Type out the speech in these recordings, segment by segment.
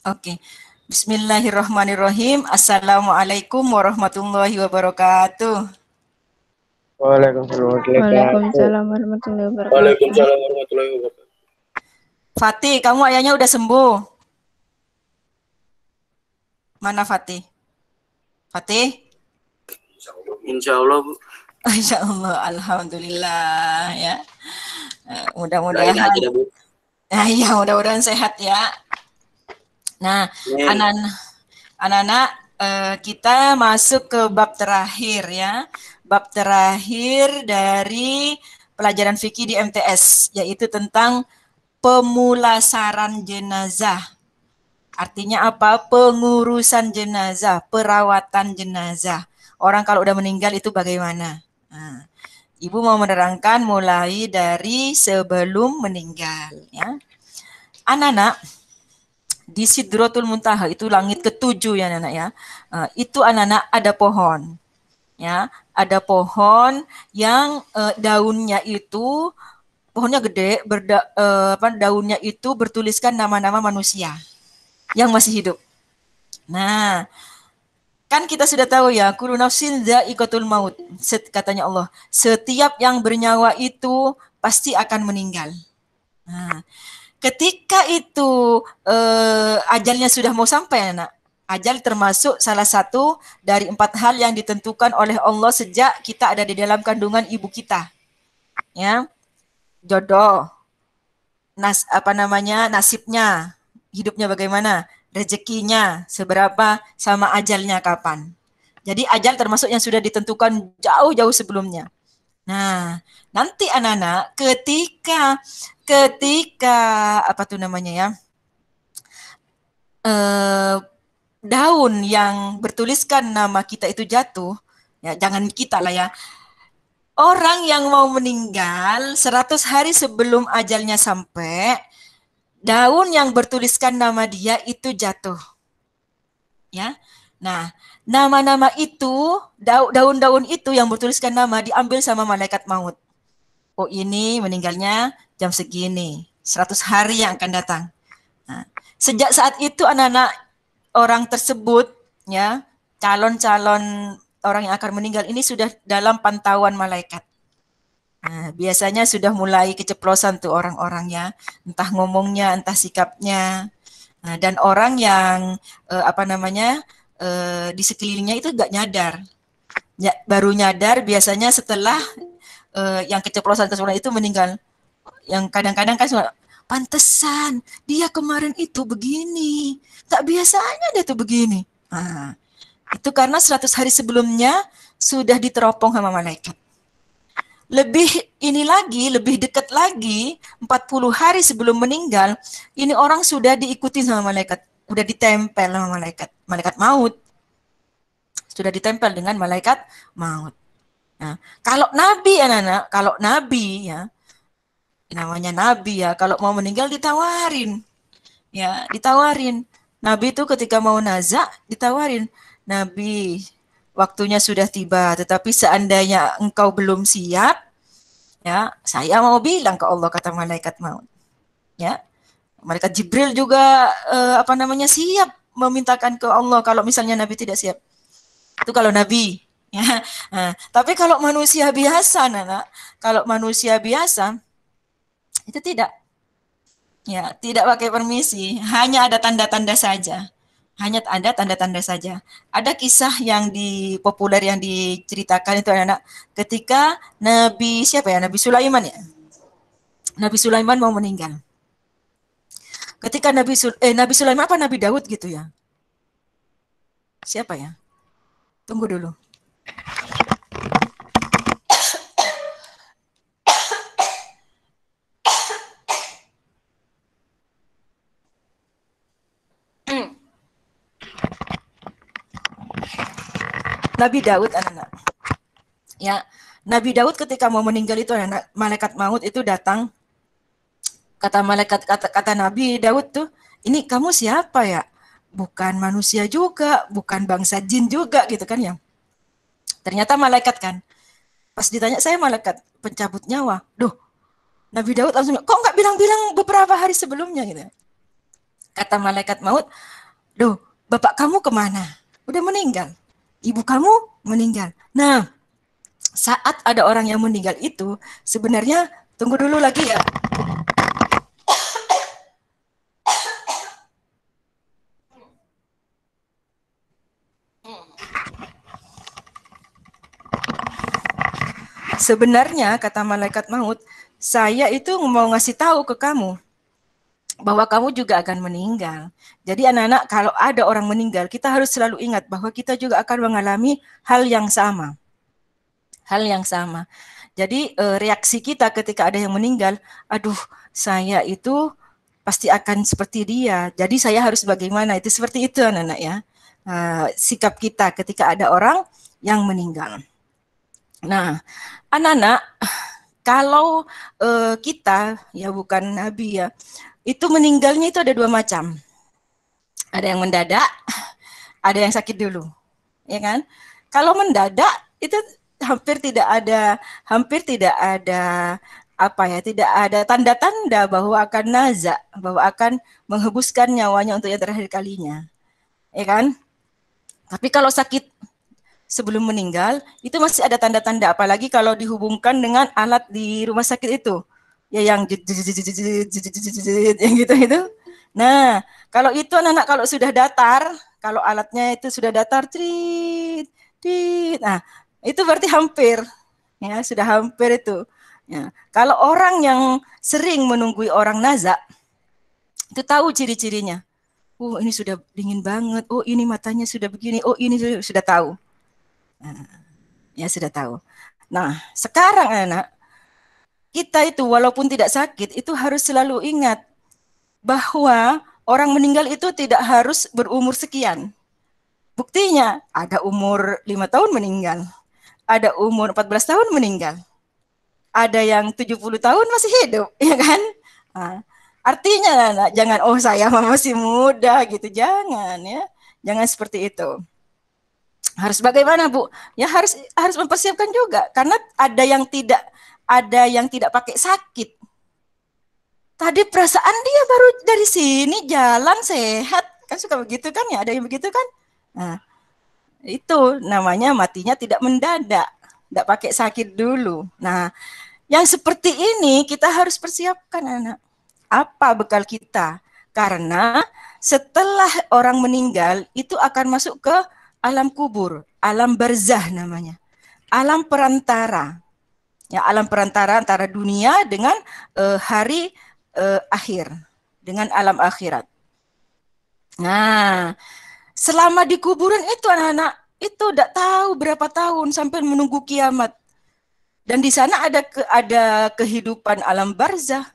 Oke. Bismillahirrahmanirrahim. Assalamualaikum warahmatullahi wabarakatuh. Waalaikumsalam warahmatullahi wabarakatuh. Waalaikumsalam warahmatullahi wabarakatuh. Waalaikumsalam warahmatullahi wabarakatuh. Fatih, kamu ayahnya udah sembuh? Mana Fatih? Fatih? Insya Allah, Bu. Insya Allah, alhamdulillah ya. Doain Mudah-mudahan. aja dah, Bu. Nah, iya, mudah-mudahan sehat ya. Nah, Amin. anak-anak, kita masuk ke bab terakhir ya. Bab terakhir dari pelajaran fikih di MTS, yaitu tentang pemulasaran jenazah. Artinya apa? Pengurusan jenazah, perawatan jenazah. Orang kalau udah meninggal itu bagaimana? Nah, Ibu mau menerangkan mulai dari sebelum meninggal ya. Anak-anak, di Sidratul Muntaha itu langit ketujuh ya anak-anak ya. Itu anak-anak ada pohon. Ya, ada pohon yang daunnya itu pohonnya gede, daunnya itu bertuliskan nama-nama manusia yang masih hidup. Nah, kan kita sudah tahu ya, kullu nafsin dha'iqatul maut. Katanya Allah, setiap yang bernyawa itu pasti akan meninggal. Nah, ketika itu ajalnya sudah mau sampai, anak. Ajal termasuk salah satu dari 4 hal yang ditentukan oleh Allah sejak kita ada di dalam kandungan ibu kita. Ya, jodoh, nasibnya, hidupnya bagaimana, rezekinya seberapa, sama ajalnya kapan. Jadi ajal termasuk yang sudah ditentukan jauh-jauh sebelumnya. Nah, nanti anak-anak ketika apa tuh namanya ya, daun yang bertuliskan nama kita itu jatuh, ya jangan kita lah ya. Orang yang mau meninggal 100 hari sebelum ajalnya sampai, daun yang bertuliskan nama dia itu jatuh. Ya. Nah, nama-nama itu, daun-daun itu yang bertuliskan nama diambil sama malaikat maut. Oh, ini meninggalnya jam segini, 100 hari yang akan datang. Nah, sejak saat itu anak-anak orang tersebut ya, calon-calon orang yang akan meninggal ini sudah dalam pantauan malaikat. Nah, biasanya sudah mulai keceplosan tuh orang-orangnya, entah ngomongnya, entah sikapnya. Nah, dan orang yang di sekelilingnya itu nggak nyadar. Ya, baru nyadar biasanya setelah yang keceplosan itu meninggal. Yang kadang-kadang kan pantesan dia kemarin itu begini, tak biasanya dia tuh begini. Nah, itu karena 100 hari sebelumnya sudah diteropong sama malaikat. Lebih dekat lagi, 40 hari sebelum meninggal, ini orang sudah diikuti sama malaikat, sudah ditempel sama malaikat maut. Sudah ditempel dengan malaikat maut. Nah, kalau nabi anak-anak, kalau nabi ya, namanya nabi ya, kalau mau meninggal ditawarin. Ya, ditawarin. Nabi itu ketika mau nazak ditawarin, Nabi, waktunya sudah tiba, tetapi seandainya engkau belum siap, ya, saya mau bilang ke Allah, kata malaikat maut. Ya, malaikat Jibril juga siap memintakan ke Allah kalau misalnya Nabi tidak siap. Itu kalau Nabi. Ya. Nah, tapi kalau manusia biasa, kalau manusia biasa itu tidak. Ya, tidak pakai permisi, hanya ada tanda-tanda saja. Hanya ada tanda-tanda saja. Ada kisah yang populer yang diceritakan itu anak ketika Nabi siapa ya? Nabi Sulaiman ya. Nabi Sulaiman mau meninggal. Ketika Nabi Sulaiman apa Nabi Daud gitu ya? Siapa ya? Tunggu dulu. Nabi Daud anak-anak. Ya, Nabi Daud ketika mau meninggal itu anak malaikat maut itu datang. Kata Nabi Daud tuh, ini kamu siapa ya? Bukan manusia juga, bukan bangsa jin juga gitu kan ya. Ternyata malaikat kan. Pas ditanya, saya malaikat pencabut nyawa. Duh, Nabi Daud langsung, kok nggak bilang-bilang beberapa hari sebelumnya gitu. Kata malaikat maut, "Duh, bapak kamu kemana? Udah meninggal. Ibu kamu meninggal." Nah, saat ada orang yang meninggal itu, sebenarnya, tunggu dulu lagi ya. Sebenarnya, kata malaikat maut, saya itu mau ngasih tahu ke kamu bahwa kamu juga akan meninggal. Jadi anak-anak, kalau ada orang meninggal, kita harus selalu ingat bahwa kita juga akan mengalami hal yang sama. Hal yang sama. Jadi reaksi kita ketika ada yang meninggal, aduh, saya itu pasti akan seperti dia. Jadi saya harus bagaimana? Itu seperti itu anak-anak ya. Sikap kita ketika ada orang yang meninggal. Nah, anak-anak, kalau kita ya bukan nabi ya, itu meninggalnya itu ada dua macam. Ada yang mendadak, ada yang sakit dulu, ya kan? Kalau mendadak itu hampir tidak ada apa ya, tidak ada tanda-tanda bahwa akan nazak, bahwa akan menghembuskan nyawanya untuk yang terakhir kalinya, ya kan? Tapi kalau sakit sebelum meninggal itu masih ada tanda-tanda, apalagi kalau dihubungkan dengan alat di rumah sakit itu, ya yang yang gitu itu. Nah, kalau itu anak-anak kalau sudah datar, kalau alatnya itu sudah datar, nah itu berarti hampir, ya sudah hampir itu. Ya, kalau orang yang sering menunggui orang nazak, itu tahu ciri-cirinya. Oh ini sudah dingin banget, oh ini matanya sudah begini, oh ini sudah tahu. Nah, ya sudah tahu. Nah sekarang anak, kita itu walaupun tidak sakit, itu harus selalu ingat bahwa orang meninggal itu tidak harus berumur sekian. Buktinya, ada umur 5 tahun meninggal, ada umur 14 tahun meninggal, ada yang 70 tahun masih hidup, ya kan? Nah, artinya anak, jangan, oh saya masih muda gitu, jangan ya. Jangan seperti itu. Harus bagaimana, Bu? Ya harus mempersiapkan juga, karena ada yang tidak pakai sakit. Tadi perasaan dia baru dari sini jalan sehat, kan suka begitu kan ya, ada yang begitu kan? Nah, itu namanya matinya tidak mendadak, tidak pakai sakit dulu. Nah, yang seperti ini kita harus persiapkan anak. Apa bekal kita? Karena setelah orang meninggal itu akan masuk ke alam kubur, alam barzah namanya. Alam perantara. Ya, alam perantara antara dunia dengan hari akhir, dengan alam akhirat. Nah, selama di kuburan itu anak-anak itu tidak tahu berapa tahun sampai menunggu kiamat. Dan di sana ada kehidupan alam barzah.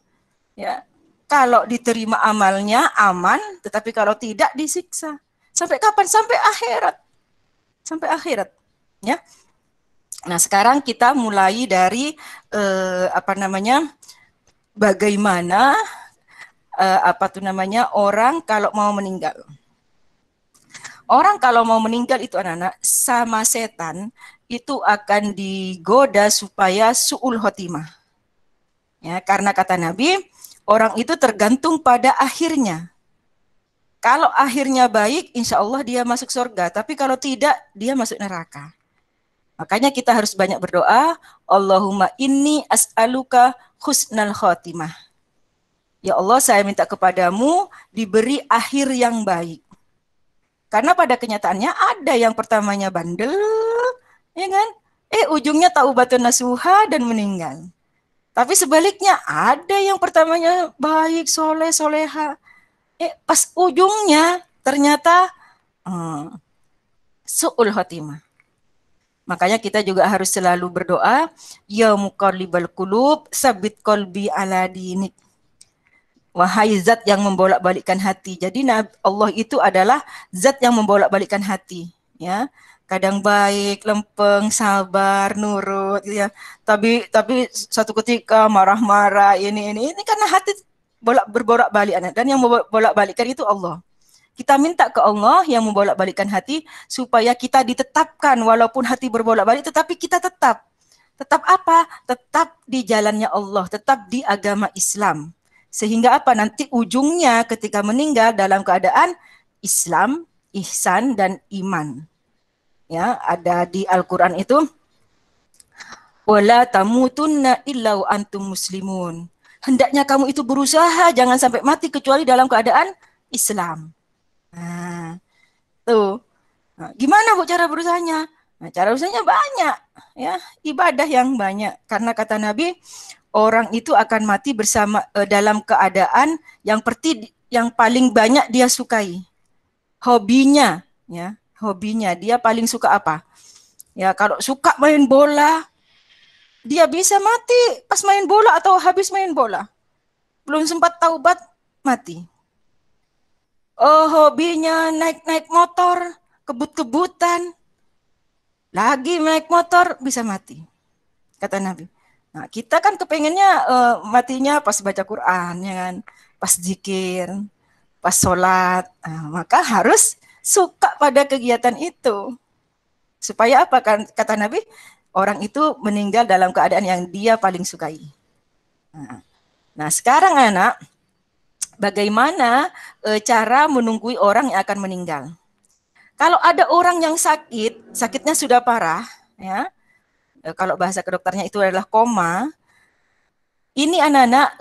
Ya, kalau diterima amalnya aman, tetapi kalau tidak disiksa. Sampai kapan? Sampai akhirat. Sampai akhirat. Ya. Nah, sekarang kita mulai dari bagaimana orang kalau mau meninggal. Orang kalau mau meninggal itu anak-anak sama setan itu akan digoda supaya su'ul khotimah. Ya, karena kata Nabi, orang itu tergantung pada akhirnya. Kalau akhirnya baik, insya Allah dia masuk surga. Tapi kalau tidak, dia masuk neraka. Makanya kita harus banyak berdoa, Allahumma inni as'aluka husnal khotimah. Ya Allah, saya minta kepadamu diberi akhir yang baik. Karena pada kenyataannya ada yang pertamanya bandel, ya kan? Ujungnya taubatun nasuha dan meninggal. Tapi sebaliknya ada yang pertamanya baik, soleh, soleha. Pas ujungnya ternyata su'ul khotimah. Makanya kita juga harus selalu berdoa, ya muqallibal qulub, sabit qalbi ala dinik. Wahai zat yang membolak-balikkan hati. Jadi Allah itu adalah zat yang membolak-balikkan hati, ya. Kadang baik, lempeng, sabar, nurut, gitu ya. Tapi satu ketika marah-marah ini karena hati berbolak-balik, dan yang membolak-balikkan itu Allah. Kita minta ke Allah yang membolak-balikkan hati supaya kita ditetapkan walaupun hati berbolak-balik, tetapi kita tetap apa? Tetap di jalannya Allah, tetap di agama Islam. Sehingga apa? Nanti ujungnya ketika meninggal dalam keadaan Islam, ihsan, dan iman. Ya, ada di Al-Quran itu, wala tamutunna illa wa antum muslimun. Hendaknya kamu itu berusaha jangan sampai mati kecuali dalam keadaan Islam. Nah, tuh. Nah, gimana Bu cara berusahanya? Nah, cara berusahanya banyak, ya, ibadah yang banyak. Karena kata Nabi, orang itu akan mati bersama dalam keadaan yang paling banyak dia sukai. Hobinya, ya, hobinya dia paling suka apa? Ya, kalau suka main bola, dia bisa mati pas main bola atau habis main bola. Belum sempat taubat, mati. Oh, hobinya naik-naik motor, kebut-kebutan, lagi naik motor bisa mati, kata Nabi. Nah, kita kan kepengennya matinya pas baca Quran, ya kan? Pas zikir, pas sholat. Nah, maka harus suka pada kegiatan itu. Supaya apa? Kan kata Nabi, orang itu meninggal dalam keadaan yang dia paling sukai. Nah, sekarang anak, bagaimana cara menunggui orang yang akan meninggal? Kalau ada orang yang sakit, sakitnya sudah parah, ya. Kalau bahasa kedokternya itu adalah koma. Ini anak-anak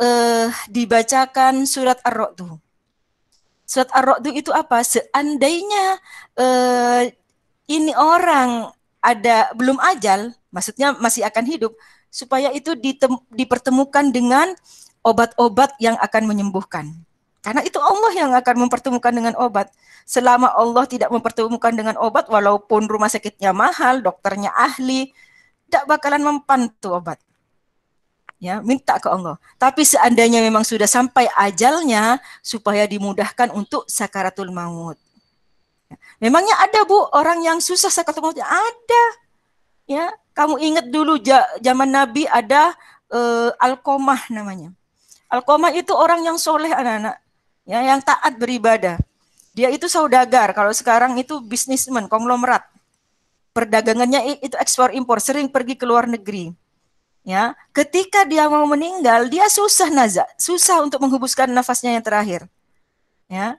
dibacakan surat Ar-Ra'd. Surat Ar-Ra'd itu apa? Seandainya ini orang belum ajal, maksudnya masih akan hidup, supaya itu dipertemukan dengan obat-obat yang akan menyembuhkan. Karena itu Allah yang akan mempertemukan dengan obat. Selama Allah tidak mempertemukan dengan obat, walaupun rumah sakitnya mahal, dokternya ahli, tidak bakalan mempan tuh obat. Ya, minta ke Allah. Tapi seandainya memang sudah sampai ajalnya, supaya dimudahkan untuk sakaratul maut. Memangnya ada Bu orang yang susah sakaratul maut? Ada. Ya, kamu ingat dulu zaman Nabi ada Alqomah namanya. Alqomah itu orang yang soleh anak-anak, ya, yang taat beribadah. Dia itu saudagar. Kalau sekarang itu bisnismen, konglomerat. Perdagangannya itu ekspor impor, sering pergi ke luar negeri. Ya, ketika dia mau meninggal, dia susah susah untuk menghembuskan nafasnya yang terakhir. Ya.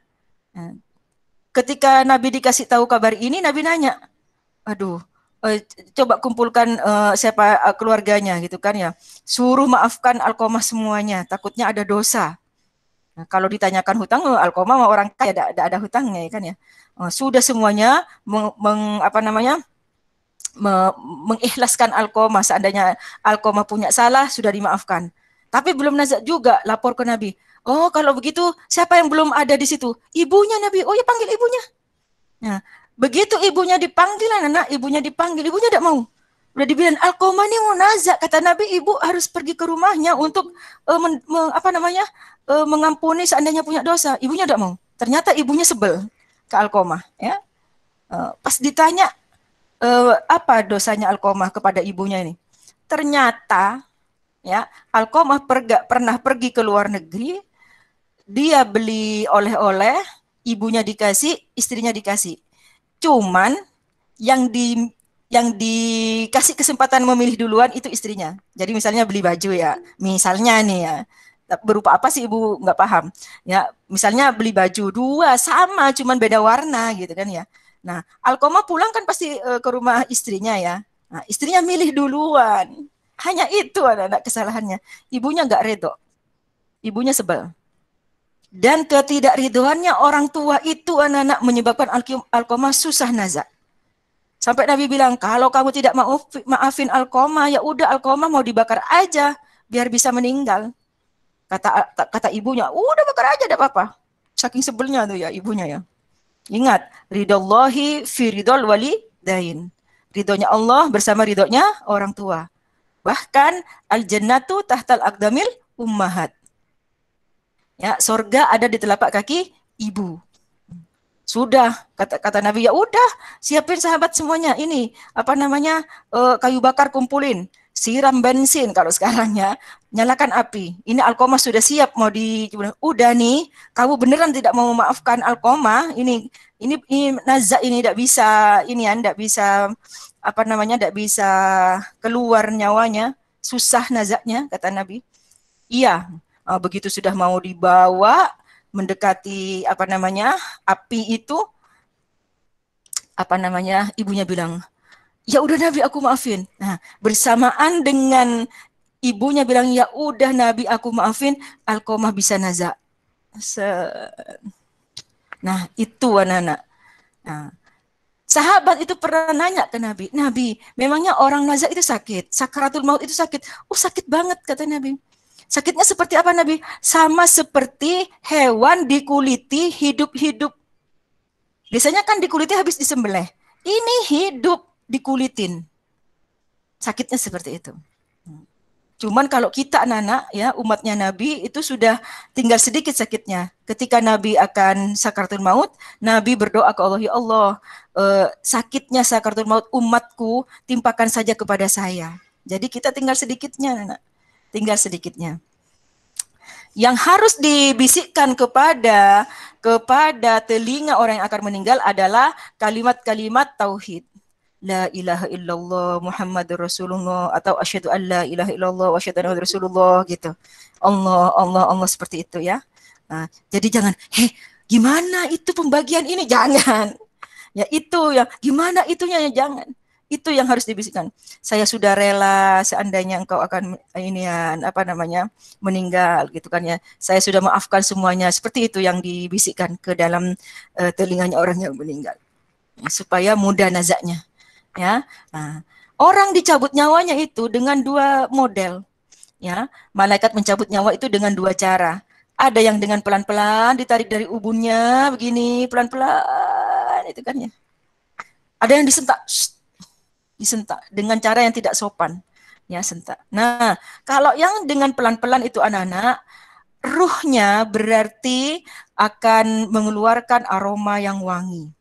Ketika Nabi dikasih tahu kabar ini, Nabi nanya, aduh, coba kumpulkan siapa keluarganya gitu kan ya. Suruh maafkan Alqomah semuanya, takutnya ada dosa. Nah, kalau ditanyakan hutang, Alqomah sama orang kaya tidak ada hutangnya ya kan ya. Sudah semuanya mengikhlaskan Alqomah. Seandainya Alqomah punya salah, sudah dimaafkan. Tapi belum nazak juga, lapor ke Nabi. Oh, kalau begitu siapa yang belum ada di situ? Ibunya Nabi. Oh ya, panggil ibunya. Nah, begitu ibunya dipanggil, ibunya tidak mau. Udah dibilang Alqomah ini mau nazak, kata Nabi, ibu harus pergi ke rumahnya untuk mengampuni seandainya punya dosa. Ibunya tidak mau. Ternyata ibunya sebel ke Alqomah. Ya, pas ditanya apa dosanya Alqomah kepada ibunya ini, ternyata ya Alqomah pernah pergi ke luar negeri, dia beli oleh-oleh, ibunya dikasih, istrinya dikasih. Cuman yang dikasih kesempatan memilih duluan itu istrinya. Jadi misalnya beli baju ya, misalnya nih ya, berupa apa sih ibu nggak paham. Ya, misalnya beli baju dua sama, cuman beda warna gitu kan ya. Nah, Alqomah pulang kan pasti ke rumah istrinya ya. Nah, istrinya milih duluan. Hanya itu anak-anak kesalahannya. Ibunya nggak redo. Ibunya sebel. Dan ketidakridoannya orang tua itu anak-anak menyebabkan Alqomah susah nazak. Sampai Nabi bilang, kalau kamu tidak maafin Alqomah, ya udah Alqomah mau dibakar aja biar bisa meninggal. Kata ibunya, udah bakar aja, tidak apa-apa. Saking sebelnya tuh ya ibunya ya. Ingat, ridallahi fi ridol walidain. Ridhonya Allah bersama ridhonya orang tua. Bahkan al-jannatu tahtal aqdamil ummahat. Ya, surga ada di telapak kaki ibu. Sudah, kata Nabi, ya udah, siapin sahabat semuanya. Ini kayu bakar kumpulin, siram bensin kalau sekarang ya, nyalakan api. Ini Alqomah sudah siap mau udah nih, kamu beneran tidak mau memaafkan Alqomah? Ini nazak ini tidak bisa, tidak bisa tidak bisa keluar nyawanya, susah nazaknya, kata Nabi. Iya, Begitu sudah mau dibawa mendekati api itu, ibunya bilang, ya udah Nabi aku maafin. Nah, bersamaan dengan ibunya bilang ya udah Nabi aku maafin, Alqamah bisa naza. Nah, itu anak-anak. Nah, sahabat itu pernah nanya ke Nabi, Nabi, memangnya orang naza itu sakit? Sakaratul maut itu sakit? Oh, sakit banget, kata Nabi. Sakitnya seperti apa, Nabi? Sama seperti hewan dikuliti hidup-hidup. Biasanya kan dikuliti habis disembelih. Ini hidup dikulitin. Sakitnya seperti itu. Cuman kalau kita anak-anak ya umatnya Nabi itu sudah tinggal sedikit sakitnya. Ketika Nabi akan sakaratul maut, Nabi berdoa ke Allah, ya Allah, sakitnya sakaratul maut umatku timpakan saja kepada saya. Jadi kita tinggal sedikitnya, anak. Tinggal sedikitnya. Yang harus dibisikkan kepada telinga orang yang akan meninggal adalah kalimat-kalimat tauhid. La ilaha illallah Muhammadur Rasulullah, atau asyhadu an la ilaha illallah wa asyhadu anna Rasulullah gitu. Allah, Allah, Allah, seperti itu ya. Nah, jadi jangan, gimana itu pembagian ini? Jangan. Ya itu yang gimana itunya ya jangan. Itu yang harus dibisikkan. Saya sudah rela seandainya engkau akan meninggal gitu kan ya. Saya sudah maafkan semuanya. Seperti itu yang dibisikkan ke dalam telinganya orang yang meninggal. Ya, supaya mudah nazaknya. Ya, nah, orang dicabut nyawanya itu dengan dua model. Ya, malaikat mencabut nyawa itu dengan dua cara. Ada yang dengan pelan-pelan ditarik dari ubunnya begini, pelan-pelan itu kan ya. Ada yang disentak dengan cara yang tidak sopan. Ya, sentak. Nah, kalau yang dengan pelan-pelan itu anak-anak, ruhnya berarti akan mengeluarkan aroma yang wangi.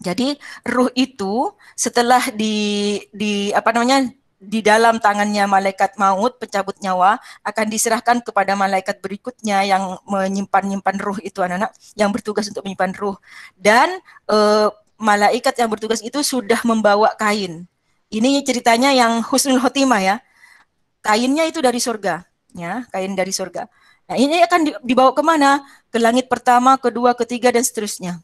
Jadi ruh itu setelah di dalam tangannya malaikat maut pencabut nyawa akan diserahkan kepada malaikat berikutnya yang menyimpan ruh itu anak-anak, yang bertugas untuk menyimpan ruh, dan malaikat yang bertugas itu sudah membawa kain. Ini ceritanya yang husnul khotimah ya. Kainnya itu dari surga, ya, kain dari surga. Nah, ini akan dibawa kemana? Ke langit pertama, kedua, ketiga, dan seterusnya.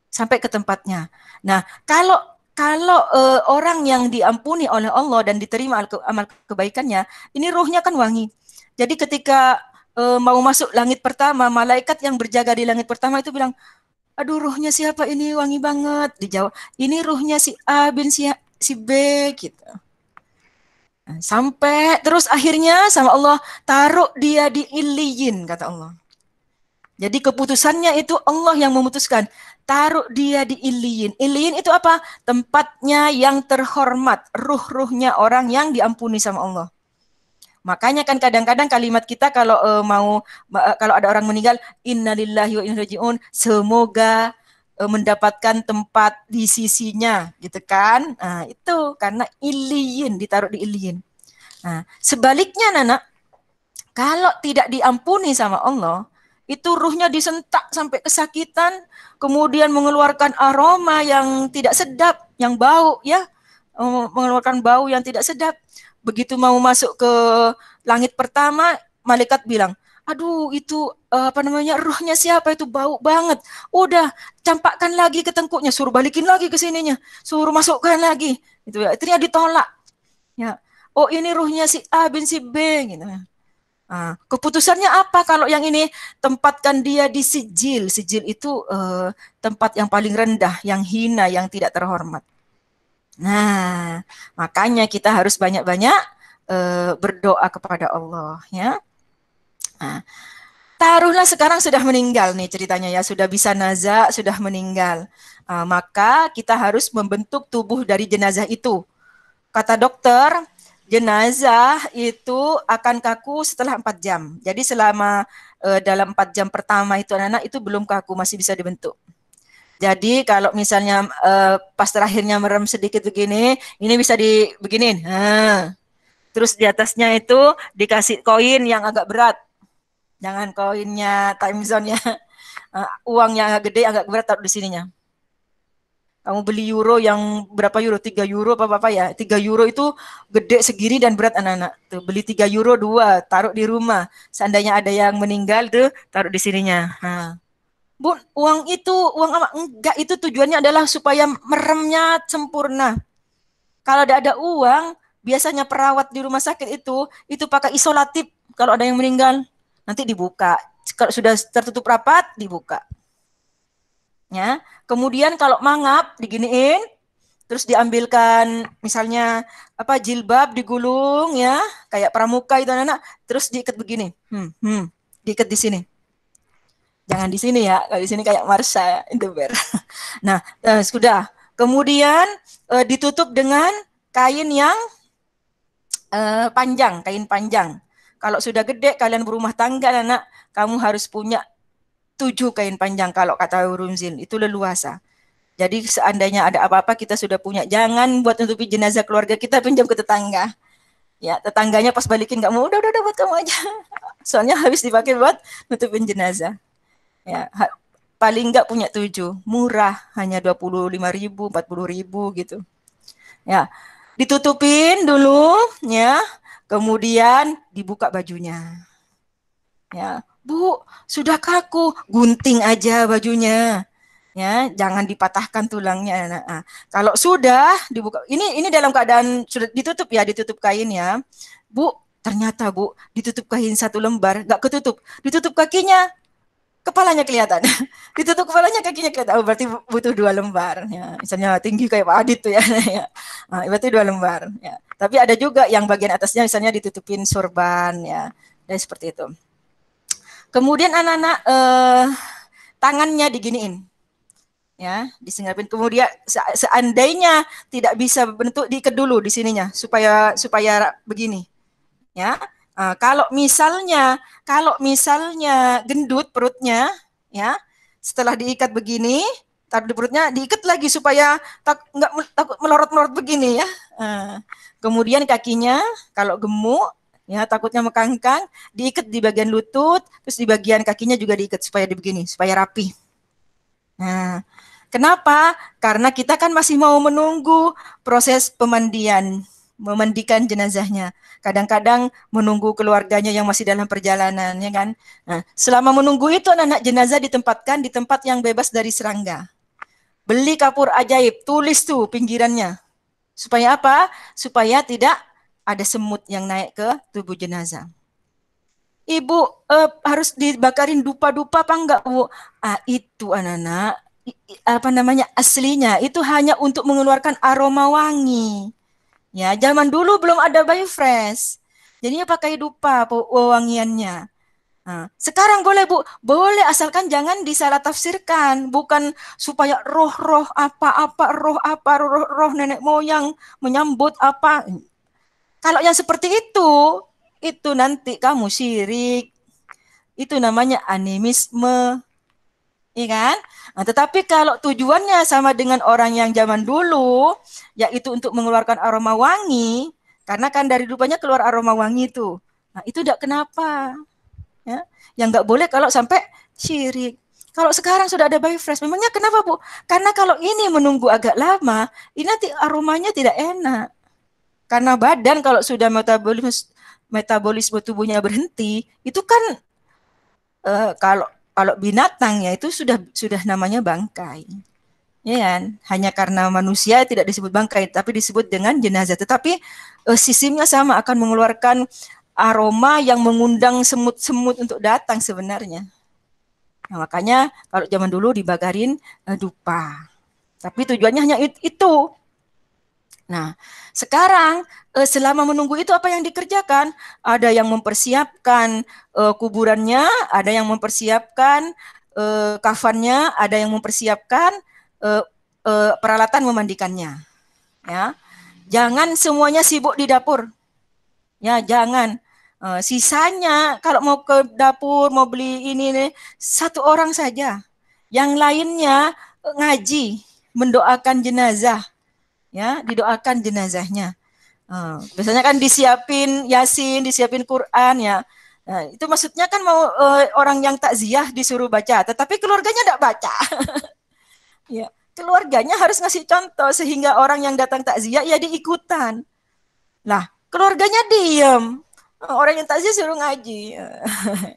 Sampai ke tempatnya. Nah, kalau orang yang diampuni oleh Allah dan diterima amal kebaikannya, ini ruhnya kan wangi. Jadi ketika mau masuk langit pertama, malaikat yang berjaga di langit pertama itu bilang, aduh ruhnya siapa ini wangi banget. Dijawab, ini ruhnya si A bin si B gitu. Nah, sampai terus akhirnya sama Allah, taruh dia di Iliyin, kata Allah. Jadi keputusannya itu Allah yang memutuskan. Taruh dia di Iliyin. Iliyin itu apa? Tempatnya yang terhormat. Ruh-ruhnya orang yang diampuni sama Allah. Makanya kan kadang-kadang kalimat kita kalau kalau ada orang meninggal, innalillahi wa inna ilaihi raji'un, semoga mendapatkan tempat di sisinya, gitu kan? Nah, itu karena Iliyin, ditaruh di Iliyin. Nah, sebaliknya Nana, kalau tidak diampuni sama Allah, itu ruhnya disentak sampai kesakitan, kemudian mengeluarkan aroma yang tidak sedap, yang bau ya, mengeluarkan bau yang tidak sedap. Begitu mau masuk ke langit pertama, malaikat bilang, aduh itu ruhnya siapa itu bau banget. Udah campakkan lagi ke tengkuknya, suruh balikin lagi ke sininya, suruh masukkan lagi. Itu ya, akhirnya ditolak. Ya, oh ini ruhnya si A bin si B gitu. Nah, keputusannya apa kalau yang ini? Tempatkan dia di sijil. Sijil itu tempat yang paling rendah, yang hina, yang tidak terhormat. Nah, makanya kita harus banyak-banyak berdoa kepada Allah ya. Nah, taruhlah sekarang sudah meninggal nih ceritanya ya, sudah bisa naza, sudah meninggal. Maka kita harus membentuk tubuh dari jenazah itu. Kata dokter, jenazah itu akan kaku setelah 4 jam. Jadi selama dalam 4 jam pertama itu anak-anak itu belum kaku, masih bisa dibentuk. Jadi kalau misalnya pas terakhirnya merem sedikit begini, ini bisa dibeginin. Terus di atasnya itu dikasih koin yang agak berat. Jangan koinnya time zone ya. Uang yang agak gede, agak berat taruh di sininya. Kamu beli euro yang berapa euro? 3 euro apa ya? 3 euro itu gede segini dan berat anak-anak. Tuh, beli 3 euro 2, taruh di rumah. Seandainya ada yang meninggal tuh, taruh di sininya. Nah, Bu, uang itu, uang apa? Enggak, itu tujuannya adalah supaya meremnya sempurna. Kalau ada uang, biasanya perawat di rumah sakit itu pakai isolatif. Kalau ada yang meninggal, nanti dibuka. Kalau sudah tertutup rapat, dibuka. Ya, kemudian kalau mangap diginiin, terus diambilkan misalnya apa jilbab digulung ya, kayak pramuka itu anak-anak, terus diikat begini, diikat di sini. Jangan di sini ya, kalau di sini kayak Marsha itu ber. Nah, sudah. Kemudian ditutup dengan kain yang panjang, kain panjang. Kalau sudah gede kalian berumah tangga anak, kamu harus punya 7 kain panjang kalau kata Urunzil, itu leluasa. Jadi seandainya ada apa-apa kita sudah punya. Jangan buat nutupi jenazah keluarga kita, pinjam ke tetangga. Ya, tetangganya pas balikin nggak mau, udah buat kamu aja. Soalnya habis dipakai buat nutupin jenazah. Ya, paling nggak punya 7, murah, hanya 25.000, 40.000 gitu. Ya, ditutupin dulu, ya, kemudian dibuka bajunya. Ya, Bu, sudah kaku, gunting aja bajunya. Ya, jangan dipatahkan tulangnya. Nah, kalau sudah dibuka, ini dalam keadaan sudah ditutup ya, ditutup kain ya. Bu, ternyata Bu, ditutup kain 1 lembar, nggak ketutup. Ditutup kakinya, kepalanya kelihatan. Ditutup kepalanya, kakinya kelihatan. Oh, berarti butuh 2 lembar. Ya, misalnya tinggi kayak Pak Adit tuh ya. Nah, berarti 2 lembar. Ya. Tapi ada juga yang bagian atasnya misalnya ditutupin sorban ya, dan seperti itu. Kemudian anak-anak tangannya diginiin. Ya, disenggapin. Kemudian seandainya tidak bisa bentuk, diikat dulu di sininya supaya begini. Ya. Kalau misalnya gendut perutnya, ya, setelah diikat begini, taruh di perutnya, diikat lagi supaya nggak takut melorot-melorot begini ya. Kemudian kakinya kalau gemuk, ya takutnya mekangkang, diikat di bagian lutut, terus di bagian kakinya juga diikat supaya begini, supaya rapi. Nah, kenapa? Karena kita kan masih mau menunggu proses memandikan jenazahnya. Kadang-kadang menunggu keluarganya yang masih dalam perjalanan, ya kan? Nah, selama menunggu itu anak-anak jenazah ditempatkan di tempat yang bebas dari serangga. Beli kapur ajaib, tulis tuh pinggirannya. Supaya apa? Supaya tidak ada semut yang naik ke tubuh jenazah. Ibu harus dibakarin dupa-dupa apa enggak, Bu? Itu anak-anak, apa namanya, aslinya itu hanya untuk mengeluarkan aroma wangi. Ya, zaman dulu belum ada Biofresh. Jadinya pakai dupa wangiannya. Nah, sekarang boleh Bu, boleh asalkan jangan disalah tafsirkan, bukan supaya roh-roh roh nenek moyang menyambut apa. Kalau yang seperti itu nanti kamu syirik. Itu namanya animisme. Iya kan? Nah, tetapi kalau tujuannya sama dengan orang yang zaman dulu, yaitu untuk mengeluarkan aroma wangi, karena kan dari dupanya keluar aroma wangi itu. Nah, itu tidak kenapa. Ya. Yang nggak boleh kalau sampai syirik. Kalau sekarang sudah ada Biofresh, memangnya kenapa Bu? Karena kalau ini menunggu agak lama, ini nanti aromanya tidak enak. Karena badan kalau sudah metabolisme tubuhnya berhenti, itu kan kalau binatang ya itu sudah namanya bangkai. Ya kan? Hanya karena manusia tidak disebut bangkai, tapi disebut dengan jenazah. Tetapi sistemnya sama, akan mengeluarkan aroma yang mengundang semut-semut untuk datang sebenarnya. Nah, makanya kalau zaman dulu dibakarin dupa. Tapi tujuannya hanya itu. Nah, sekarang selama menunggu itu apa yang dikerjakan? Ada yang mempersiapkan kuburannya, ada yang mempersiapkan kafannya, ada yang mempersiapkan peralatan memandikannya. Ya, jangan semuanya sibuk di dapur. Ya, jangan. Sisanya kalau mau ke dapur, mau beli ini nih, 1 orang saja. Yang lainnya ngaji, mendoakan jenazah. Ya, didoakan jenazahnya. Biasanya kan disiapin Yasin, disiapin Quran ya. Nah, itu maksudnya kan mau orang yang takziah disuruh baca, tetapi keluarganya tidak baca. Ya, keluarganya harus ngasih contoh sehingga orang yang datang takziah ya diikutan. Lah, keluarganya diem. Orang yang takziah suruh ngaji.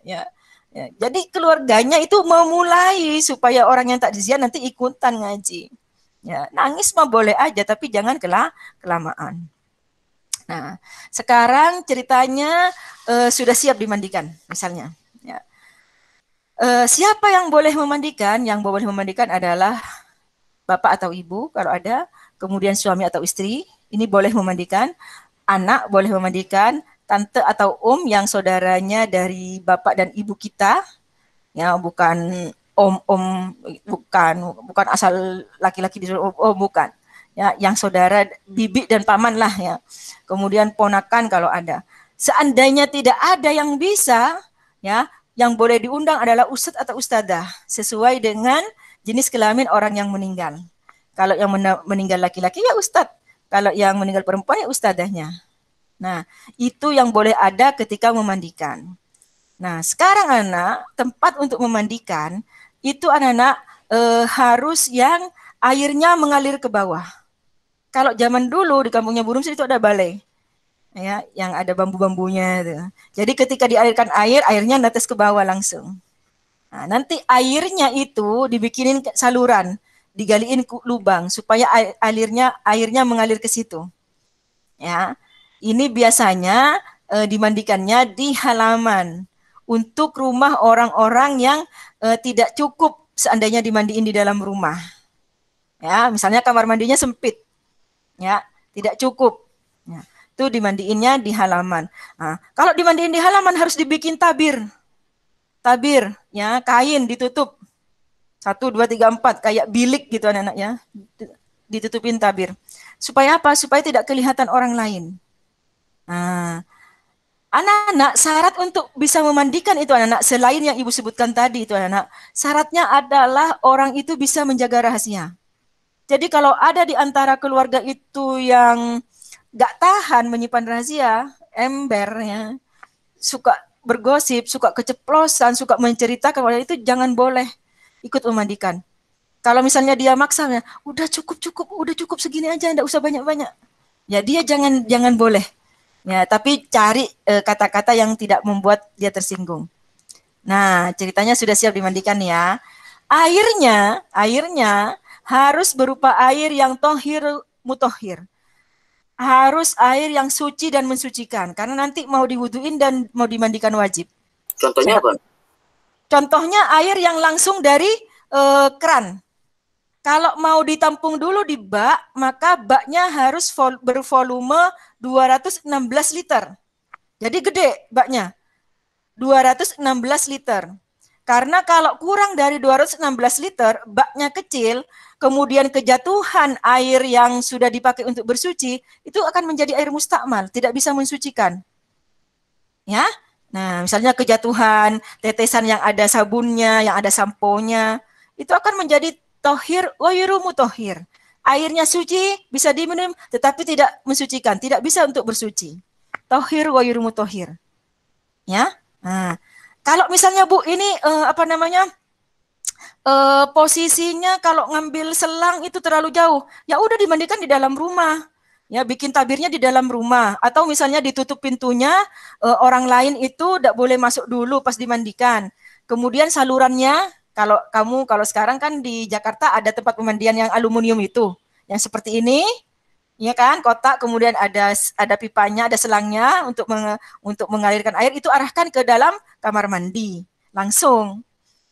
Ya. Ya, jadi keluarganya itu memulai supaya orang yang takziah nanti ikutan ngaji. Ya, nangis mah boleh aja tapi jangan kelamaan. Nah, sekarang ceritanya sudah siap dimandikan misalnya. Ya. Siapa yang boleh memandikan? Yang boleh memandikan adalah bapak atau ibu kalau ada, kemudian suami atau istri, ini boleh memandikan, anak boleh memandikan, tante atau yang saudaranya dari bapak dan ibu kita, ya bukan om, bukan asal laki-laki disuruh bukan, ya yang saudara bibi dan paman lah ya, kemudian ponakan kalau ada. Seandainya tidak ada yang bisa, ya yang boleh diundang adalah ustadz atau ustadzah sesuai dengan jenis kelamin orang yang meninggal. Kalau yang meninggal laki-laki ya ustadz, kalau yang meninggal perempuan ya ustadzahnya. Nah, itu yang boleh ada ketika memandikan. Nah, sekarang anak, tempat untuk memandikan, itu anak-anak harus yang airnya mengalir ke bawah. Kalau zaman dulu di kampungnya Burung itu ada balai. Ya, yang ada bambu-bambunya itu. Jadi ketika dialirkan air, airnya netes ke bawah langsung. Nah, nanti airnya itu dibikinin saluran, digaliin lubang supaya airnya mengalir ke situ. Ya. Ini biasanya dimandikannya di halaman untuk rumah orang-orang yang tidak cukup seandainya dimandiin di dalam rumah. Ya, misalnya kamar mandinya sempit. Ya, tidak cukup. Ya, itu dimandiinnya di halaman. Nah, kalau dimandiin di halaman harus dibikin tabir. Tabir, ya, kain ditutup. 1 2 3 4 kayak bilik gitu anak-anak ya. Ditutupin tabir. Supaya apa? Supaya tidak kelihatan orang lain. Nah, anak-anak syarat untuk bisa memandikan itu anak-anak selain yang ibu sebutkan tadi itu anak-anak, syaratnya adalah orang itu bisa menjaga rahasia. Jadi kalau ada di antara keluarga itu yang gak tahan menyimpan rahasia, ember ya, suka bergosip, suka keceplosan, suka menceritakan, itu jangan boleh ikut memandikan. Kalau misalnya dia maksa, udah cukup segini aja, enggak usah banyak-banyak. Ya dia jangan boleh. Ya, tapi cari kata-kata yang tidak membuat dia tersinggung. Nah, ceritanya sudah siap dimandikan ya. Airnya harus berupa air yang tohir mutohir. Harus air yang suci dan mensucikan. Karena nanti mau diwuduin dan mau dimandikan wajib. Contohnya apa? Contohnya air yang langsung dari keran. Kalau mau ditampung dulu di bak, maka baknya harus bervolume 216 liter. Jadi gede baknya. 216 liter. Karena kalau kurang dari 216 liter, baknya kecil, kemudian kejatuhan air yang sudah dipakai untuk bersuci, itu akan menjadi air mustakmal, tidak bisa mensucikan. Ya. Nah, misalnya kejatuhan tetesan yang ada sabunnya, yang ada samponya, itu akan menjadi tohir wayru mutohir. Airnya suci, bisa diminum, tetapi tidak mensucikan, tidak bisa untuk bersuci. Tohir wayru mutohir. Ya. Nah, kalau misalnya Bu ini posisinya kalau ngambil selang itu terlalu jauh, ya udah dimandikan di dalam rumah. Ya, bikin tabirnya di dalam rumah atau misalnya ditutup pintunya, orang lain itu tidak boleh masuk dulu pas dimandikan. Kemudian salurannya, kalau sekarang kan di Jakarta ada tempat pemandian yang aluminium itu, yang seperti ini, ya kan, kotak, kemudian ada pipanya, ada selangnya untuk mengalirkan air, itu arahkan ke dalam kamar mandi langsung.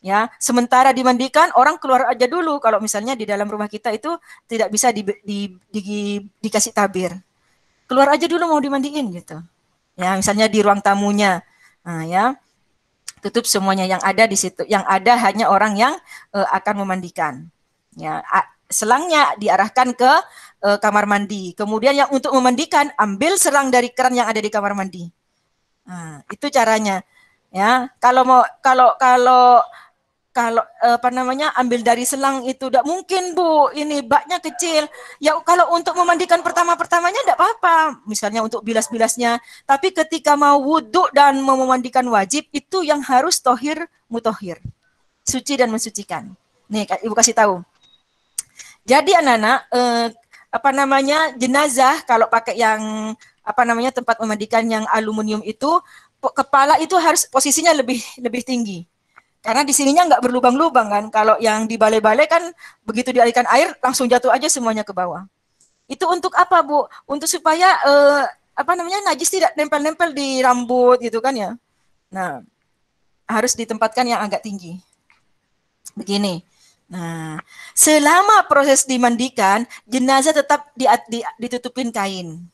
Ya, sementara dimandikan orang keluar aja dulu. Kalau misalnya di dalam rumah kita itu tidak bisa dikasih tabir, keluar aja dulu mau dimandiin gitu. Ya, misalnya di ruang tamunya, nah ya tutup semuanya yang ada di situ. Yang ada hanya orang yang akan memandikan. Ya, selangnya diarahkan ke kamar mandi. Kemudian yang untuk memandikan ambil selang dari keran yang ada di kamar mandi. Nah, itu caranya. Ya, kalau ambil dari selang itu tidak mungkin Bu, ini baknya kecil. Ya kalau untuk memandikan pertamanya tidak apa-apa, misalnya untuk bilas-bilasnya. Tapi ketika mau wudhu dan mau memandikan wajib, itu yang harus tohir mutohir, suci dan mensucikan. Nih Ibu kasih tahu. Jadi anak-anak apa namanya jenazah kalau pakai yang apa namanya tempat memandikan yang aluminium itu kepala itu harus posisinya lebih lebih tinggi. Karena di sininya nggak berlubang-lubang kan. Kalau yang di balai-balai kan begitu dialirkan air langsung jatuh aja semuanya ke bawah. Itu untuk apa, Bu? Untuk supaya apa namanya najis tidak nempel-nempel di rambut gitu kan ya. Nah, harus ditempatkan yang agak tinggi. Begini. Nah, selama proses dimandikan, jenazah tetap ditutupin kain.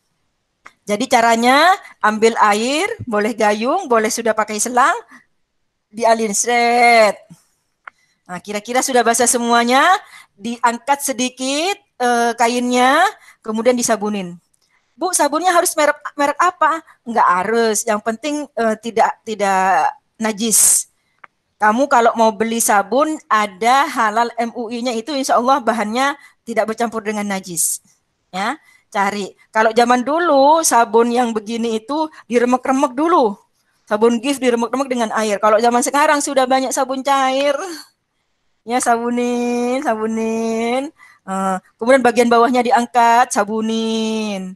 Jadi caranya ambil air, boleh gayung, boleh sudah pakai selang, dialirin seret. Nah, kira-kira sudah basah semuanya, diangkat sedikit kainnya, kemudian disabunin. Bu, sabunnya harus merek apa? Enggak harus, yang penting tidak najis. Kamu kalau mau beli sabun, ada halal MUI-nya itu insya Allah bahannya tidak bercampur dengan najis. Ya, cari. Kalau zaman dulu sabun yang begini itu diremek-remek dulu. Sabun gift diremek-remek dengan air. Kalau zaman sekarang sudah banyak sabun cair. Ya, sabunin, sabunin. Kemudian bagian bawahnya diangkat, sabunin.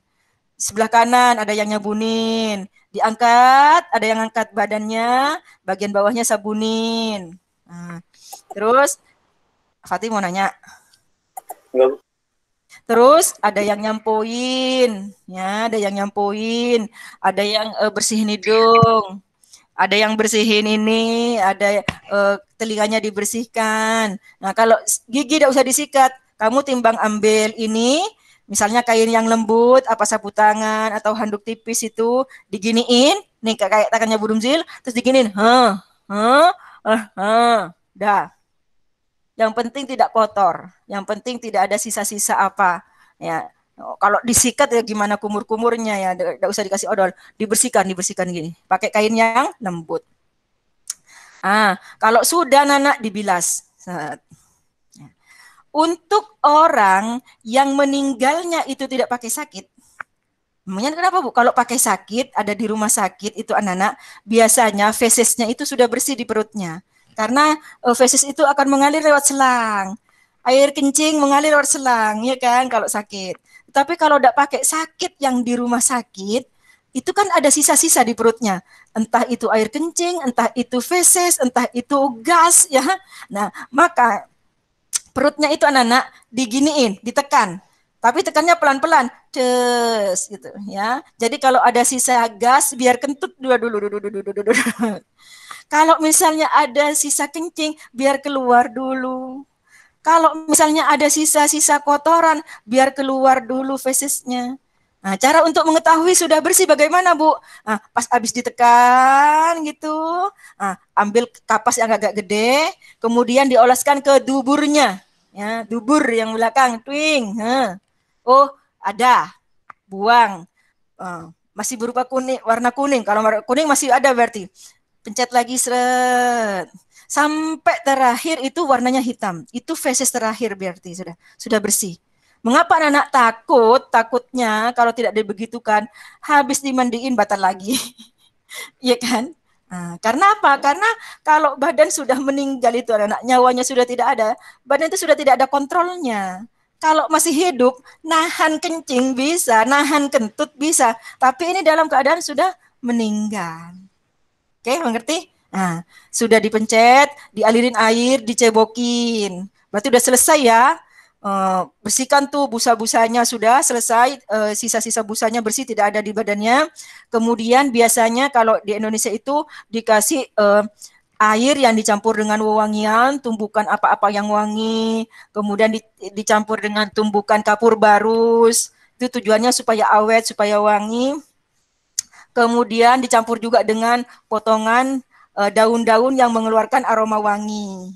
Sebelah kanan ada yang nyabunin. Diangkat, ada yang angkat badannya, bagian bawahnya sabunin. Terus, Fatih mau nanya. Enggak. Terus ada yang nyampuin, ya, ada yang nyampuin, ada yang bersihin hidung, ada yang bersihin ini, ada telinganya dibersihkan. Nah, kalau gigi tidak usah disikat, kamu timbang ambil ini, misalnya kain yang lembut, apa sapu tangan atau handuk tipis itu diginiin, nih kayak tangannya burung zil, terus diginiin, dah. Yang penting tidak kotor, yang penting tidak ada sisa-sisa apa. Ya, kalau disikat ya gimana kumur-kumurnya ya, tidak usah dikasih odol, dibersihkan gini, pakai kain yang lembut. Kalau sudah Nana dibilas. Untuk orang yang meninggalnya itu tidak pakai sakit, memangnya kenapa Bu? Kalau pakai sakit, ada di rumah sakit itu anak-anak, biasanya fesesnya itu sudah bersih di perutnya. Karena feses itu akan mengalir lewat selang. Air kencing mengalir lewat selang, ya kan kalau sakit. Tapi kalau tidak pakai sakit yang di rumah sakit, itu kan ada sisa-sisa di perutnya. Entah itu air kencing, entah itu feses, entah itu gas, ya. Nah, maka perutnya itu anak-anak diginiin, ditekan. Tapi tekannya pelan-pelan, ces gitu ya. Jadi kalau ada sisa gas biar kentut dulu. Kalau misalnya ada sisa kencing biar keluar dulu. Kalau misalnya ada sisa-sisa kotoran biar keluar dulu fesesnya. Nah, cara untuk mengetahui sudah bersih bagaimana, Bu? Pas habis ditekan gitu, ambil kapas yang agak gede, kemudian dioleskan ke duburnya. Ya, dubur yang belakang, twing. Oh, ada. Buang. Masih berupa kuning, warna kuning. Kalau warna kuning masih ada berarti. Pencet lagi seret. Sampai terakhir itu warnanya hitam. Itu feses terakhir berarti sudah bersih. Mengapa anak takut? Takutnya kalau tidak dibegitukan, habis dimandiin batal lagi. Iya kan? Karena apa? Karena kalau badan sudah meninggal itu anak nyawanya sudah tidak ada, badan itu sudah tidak ada kontrolnya. Kalau masih hidup, nahan kencing bisa, nahan kentut bisa, tapi ini dalam keadaan sudah meninggal. Oke, mengerti? Sudah dipencet, dialirin air, dicebokin. Berarti udah selesai ya. Bersihkan tuh busa-busanya sudah selesai, sisa-sisa busanya bersih, tidak ada di badannya. Kemudian biasanya kalau di Indonesia itu dikasih air yang dicampur dengan wewangian, tumbukan apa-apa yang wangi, kemudian dicampur dengan tumbukan kapur barus. Itu tujuannya supaya awet, supaya wangi. Kemudian dicampur juga dengan potongan daun-daun yang mengeluarkan aroma wangi.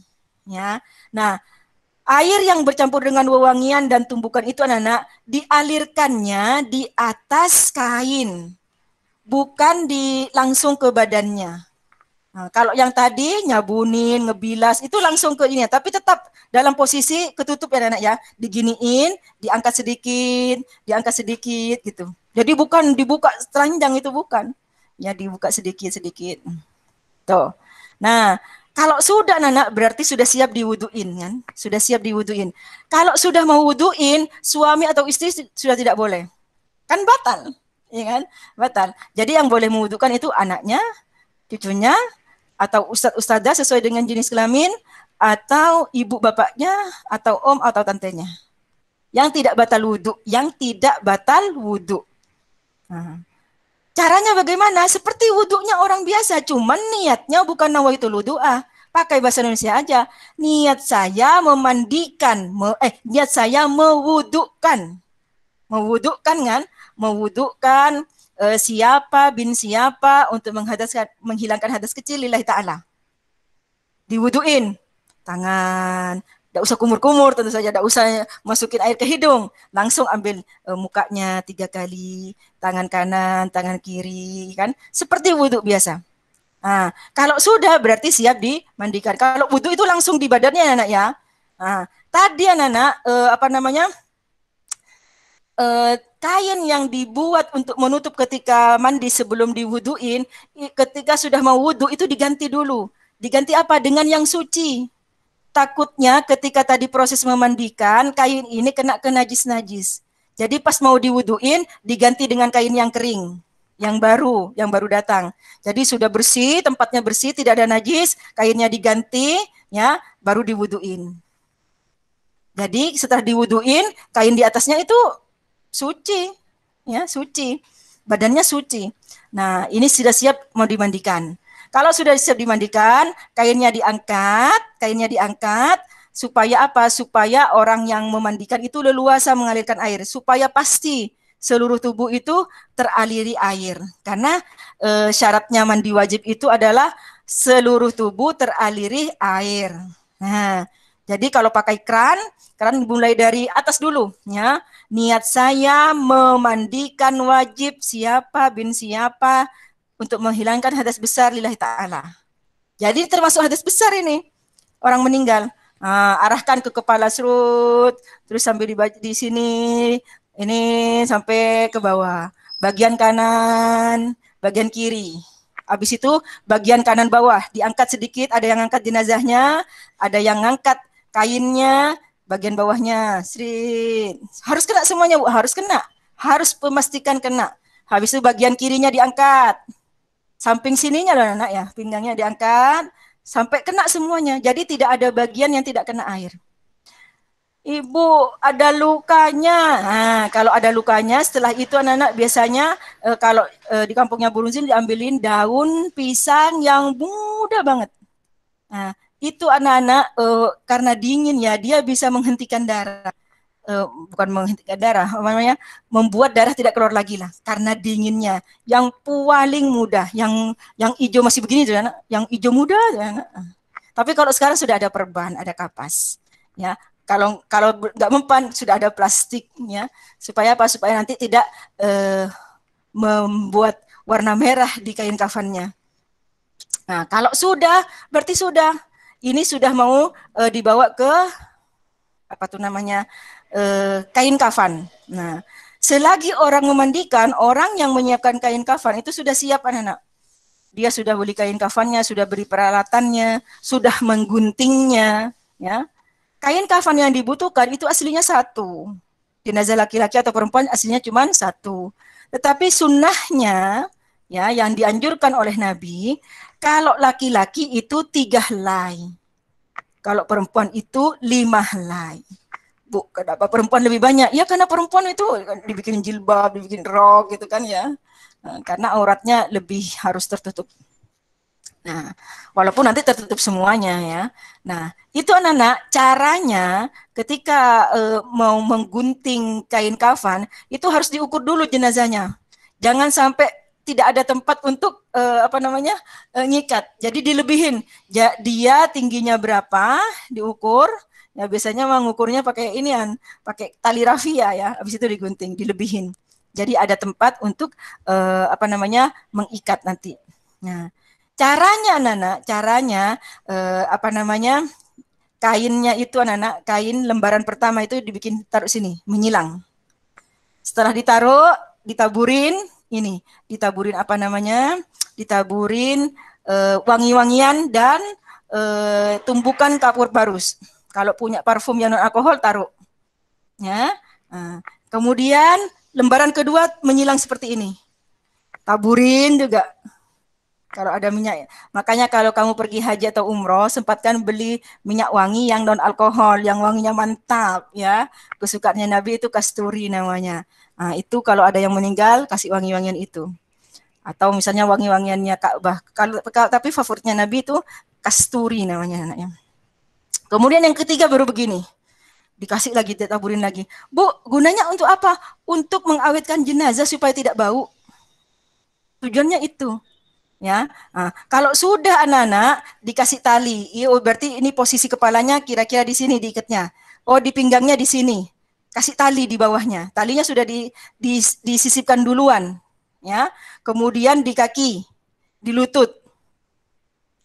Ya. Nah, air yang bercampur dengan wewangian dan tumbukan itu anak-anak dialirkannya di atas kain, bukan langsung ke badannya. Nah, kalau yang tadi nyabunin, ngebilas itu langsung ke ini, tapi tetap dalam posisi ketutup ya anak ya, diginiin, diangkat sedikit gitu. Jadi bukan dibuka telanjang itu bukan, ya dibuka sedikit. Tuh. Nah, Kalau sudah anak berarti sudah siap diwuduin kan? Sudah siap diwuduin. Kalau sudah mau wuduin, suami atau istri sudah tidak boleh. Kan batal, ya kan? Batal. Jadi yang boleh mewudukan itu anaknya, cucunya, atau ustadz-ustadzah sesuai dengan jenis kelamin, atau ibu bapaknya, atau om atau tantenya. Yang tidak batal wudhu, yang tidak batal wudhu. Nah, caranya bagaimana? Seperti wudhunya orang biasa, cuman niatnya bukan nawaitul wudu'ah. Pakai bahasa Indonesia aja. Niat saya memandikan, niat saya mewudhukan. Mewudhukan kan? Mewudhukan siapa bin siapa untuk menghilangkan hadas kecil lillahi ta'ala. Diwuduin. Tangan, tidak usah kumur-kumur tentu saja, tidak usah masukin air ke hidung, langsung ambil mukanya 3 kali, tangan kanan, tangan kiri, kan seperti wudhu biasa. Nah, kalau sudah berarti siap dimandikan. Kalau wudhu itu langsung di badannya anak ya. Nah, tadi anak-anak kain yang dibuat untuk menutup ketika mandi sebelum diwuduin, ketika sudah mau wudhu itu diganti dulu. Diganti apa? Dengan yang suci. Takutnya ketika tadi proses memandikan, kain ini kena ke najis-najis. Jadi pas mau diwuduin, diganti dengan kain yang kering, yang baru datang. Jadi sudah bersih, tempatnya bersih, tidak ada najis, kainnya diganti, ya, baru diwuduin. Jadi setelah diwuduin, kain di atasnya itu suci, ya, suci. Badannya suci. Nah, ini sudah siap mau dimandikan. Kalau sudah siap dimandikan, kainnya diangkat supaya apa? Supaya orang yang memandikan itu leluasa mengalirkan air, supaya pasti seluruh tubuh itu teraliri air. Karena syaratnya mandi wajib itu adalah seluruh tubuh teraliri air. Nah, jadi kalau pakai keran mulai dari atas dulu, ya. Niat saya memandikan wajib siapa bin siapa untuk menghilangkan hadas besar lillahi ta'ala. Jadi termasuk hadas besar ini. Orang meninggal. Arahkan ke kepala serut, terus sambil di sini, ini sampai ke bawah. Bagian kanan, bagian kiri. Habis itu bagian kanan bawah, diangkat sedikit, ada yang angkat jenazahnya, ada yang ngangkat kainnya, bagian bawahnya. Srit. Harus kena semuanya, Bu. Harus kena. Harus memastikan kena. Habis itu bagian kirinya diangkat. Samping sininya loh anak ya, pinggangnya diangkat sampai kena semuanya. Jadi tidak ada bagian yang tidak kena air. Ibu ada lukanya. Nah, kalau ada lukanya, setelah itu anak-anak biasanya kalau di kampungnya Bu Runzil diambilin daun pisang yang muda banget. Nah, itu anak-anak karena dingin ya, dia bisa menghentikan darah. Bukan menghentikan darah, namanya membuat darah tidak keluar lagi lah karena dinginnya. Yang paling mudah, yang hijau masih begini tuh, yang hijau muda. Ya. Tapi kalau sekarang sudah ada perban, ada kapas, ya. Kalau nggak mempan sudah ada plastiknya supaya apa? Supaya nanti tidak membuat warna merah di kain kafannya. Nah, kalau sudah berarti sudah. Ini sudah mau dibawa ke apa tuh namanya? Kain kafan. Nah, selagi orang memandikan, orang yang menyiapkan kain kafan itu sudah siap anak-anak. Dia sudah beli kain kafannya, sudah beri peralatannya, sudah mengguntingnya, ya. Kain kafan yang dibutuhkan itu aslinya satu. Jenazah laki-laki atau perempuan aslinya cuma satu. Tetapi sunnahnya, ya, yang dianjurkan oleh Nabi, kalau laki-laki itu 3 helai. Kalau perempuan itu 5 helai. Bu, kenapa perempuan lebih banyak? Ya karena perempuan itu dibikin jilbab, dibikin rok gitu kan ya. Nah, karena auratnya lebih harus tertutup. Nah, walaupun nanti tertutup semuanya ya. Nah, itu anak-anak caranya ketika mau menggunting kain kafan itu harus diukur dulu jenazahnya. Jangan sampai tidak ada tempat untuk nyikat. Jadi dilebihin. Dia tingginya berapa diukur. Ya biasanya mengukurnya pakai pakai tali rafia ya. Habis itu digunting, dilebihin. Jadi ada tempat untuk mengikat nanti. Nah, caranya anak-anak, kainnya itu anak-anak, kain lembaran pertama itu taruh sini, menyilang. Setelah ditaruh, ditaburin ditaburin wangi-wangian dan tumbukan kapur barus. Kalau punya parfum yang non alkohol taruh. Ya. Kemudian lembaran kedua menyilang seperti ini. Taburin juga. Kalau ada minyak. Makanya kalau kamu pergi haji atau umroh, sempatkan beli minyak wangi yang non alkohol, yang wanginya mantap ya. Kesukaannya Nabi itu kasturi namanya. Nah, itu kalau ada yang meninggal kasih wangi-wangian itu. Atau misalnya wangi-wangiannya Ka'bah. Kalau tapi favoritnya Nabi itu kasturi namanya anaknya. Kemudian yang ketiga baru begini. Dikasih lagi, ditaburin lagi. Bu, gunanya untuk apa? Untuk mengawetkan jenazah supaya tidak bau. Tujuannya itu. Ya, kalau sudah anak-anak dikasih tali, berarti ini posisi kepalanya kira-kira di sini diikatnya. Oh, di pinggangnya di sini. Kasih tali di bawahnya. Talinya sudah disisipkan duluan, ya. Kemudian di kaki, di lutut.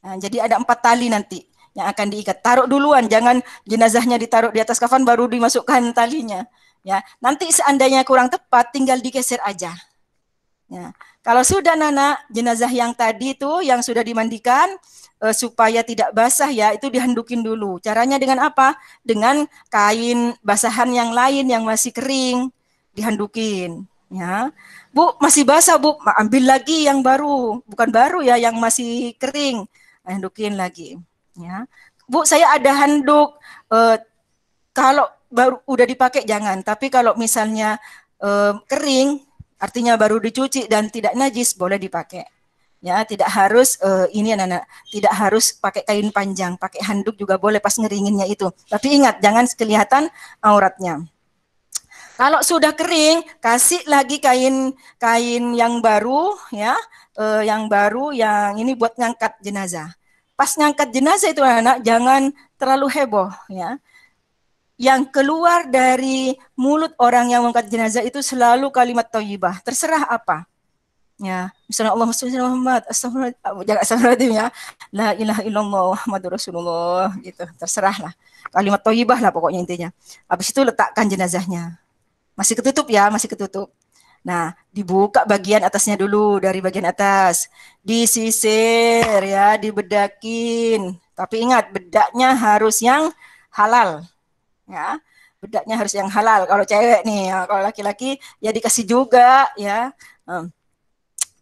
Nah, jadi ada 4 tali nanti yang akan diikat. Taruh duluan, jangan jenazahnya ditaruh di atas kafan baru dimasukkan talinya. Ya, nanti seandainya kurang tepat, tinggal digeser aja. Ya. Kalau sudah Nana, jenazah yang tadi itu yang sudah dimandikan supaya tidak basah ya, itu dihandukin dulu. Caranya dengan apa? Dengan kain basahan yang lain yang masih kering, dihandukin. Ya, Bu masih basah Bu, ambil lagi yang baru, bukan baru ya, yang masih kering, handukin lagi. Ya, Bu saya ada handuk. Kalau baru udah dipakai jangan, tapi kalau misalnya kering artinya baru dicuci dan tidak najis boleh dipakai. Ya, tidak harus ini anak-anak, tidak harus pakai kain panjang, pakai handuk juga boleh pas ngeringinnya itu. Tapi ingat jangan kelihatan auratnya. Kalau sudah kering, kasih lagi kain yang baru ya, yang baru yang ini buat ngangkat jenazah. Pas ngangkat jenazah itu anak-anak jangan terlalu heboh ya. Yang keluar dari mulut orang yang mengangkat jenazah itu selalu kalimat thayyibah, terserah apa. Ya, misalnya Allahumma shalli ala Muhammad, astagfirullahaladzim ya. La ilaha illallah Muhammadur Rasulullah gitu. Terserahlah. Kalimat thayyibah lah pokoknya intinya. Habis itu letakkan jenazahnya. Masih ketutup ya, masih ketutup. Nah, dibuka bagian atasnya dulu dari bagian atas. Disisir ya, dibedakin. Tapi ingat, bedaknya harus yang halal. Ya, bedaknya harus yang halal. Kalau cewek nih, ya, kalau laki-laki ya dikasih juga ya.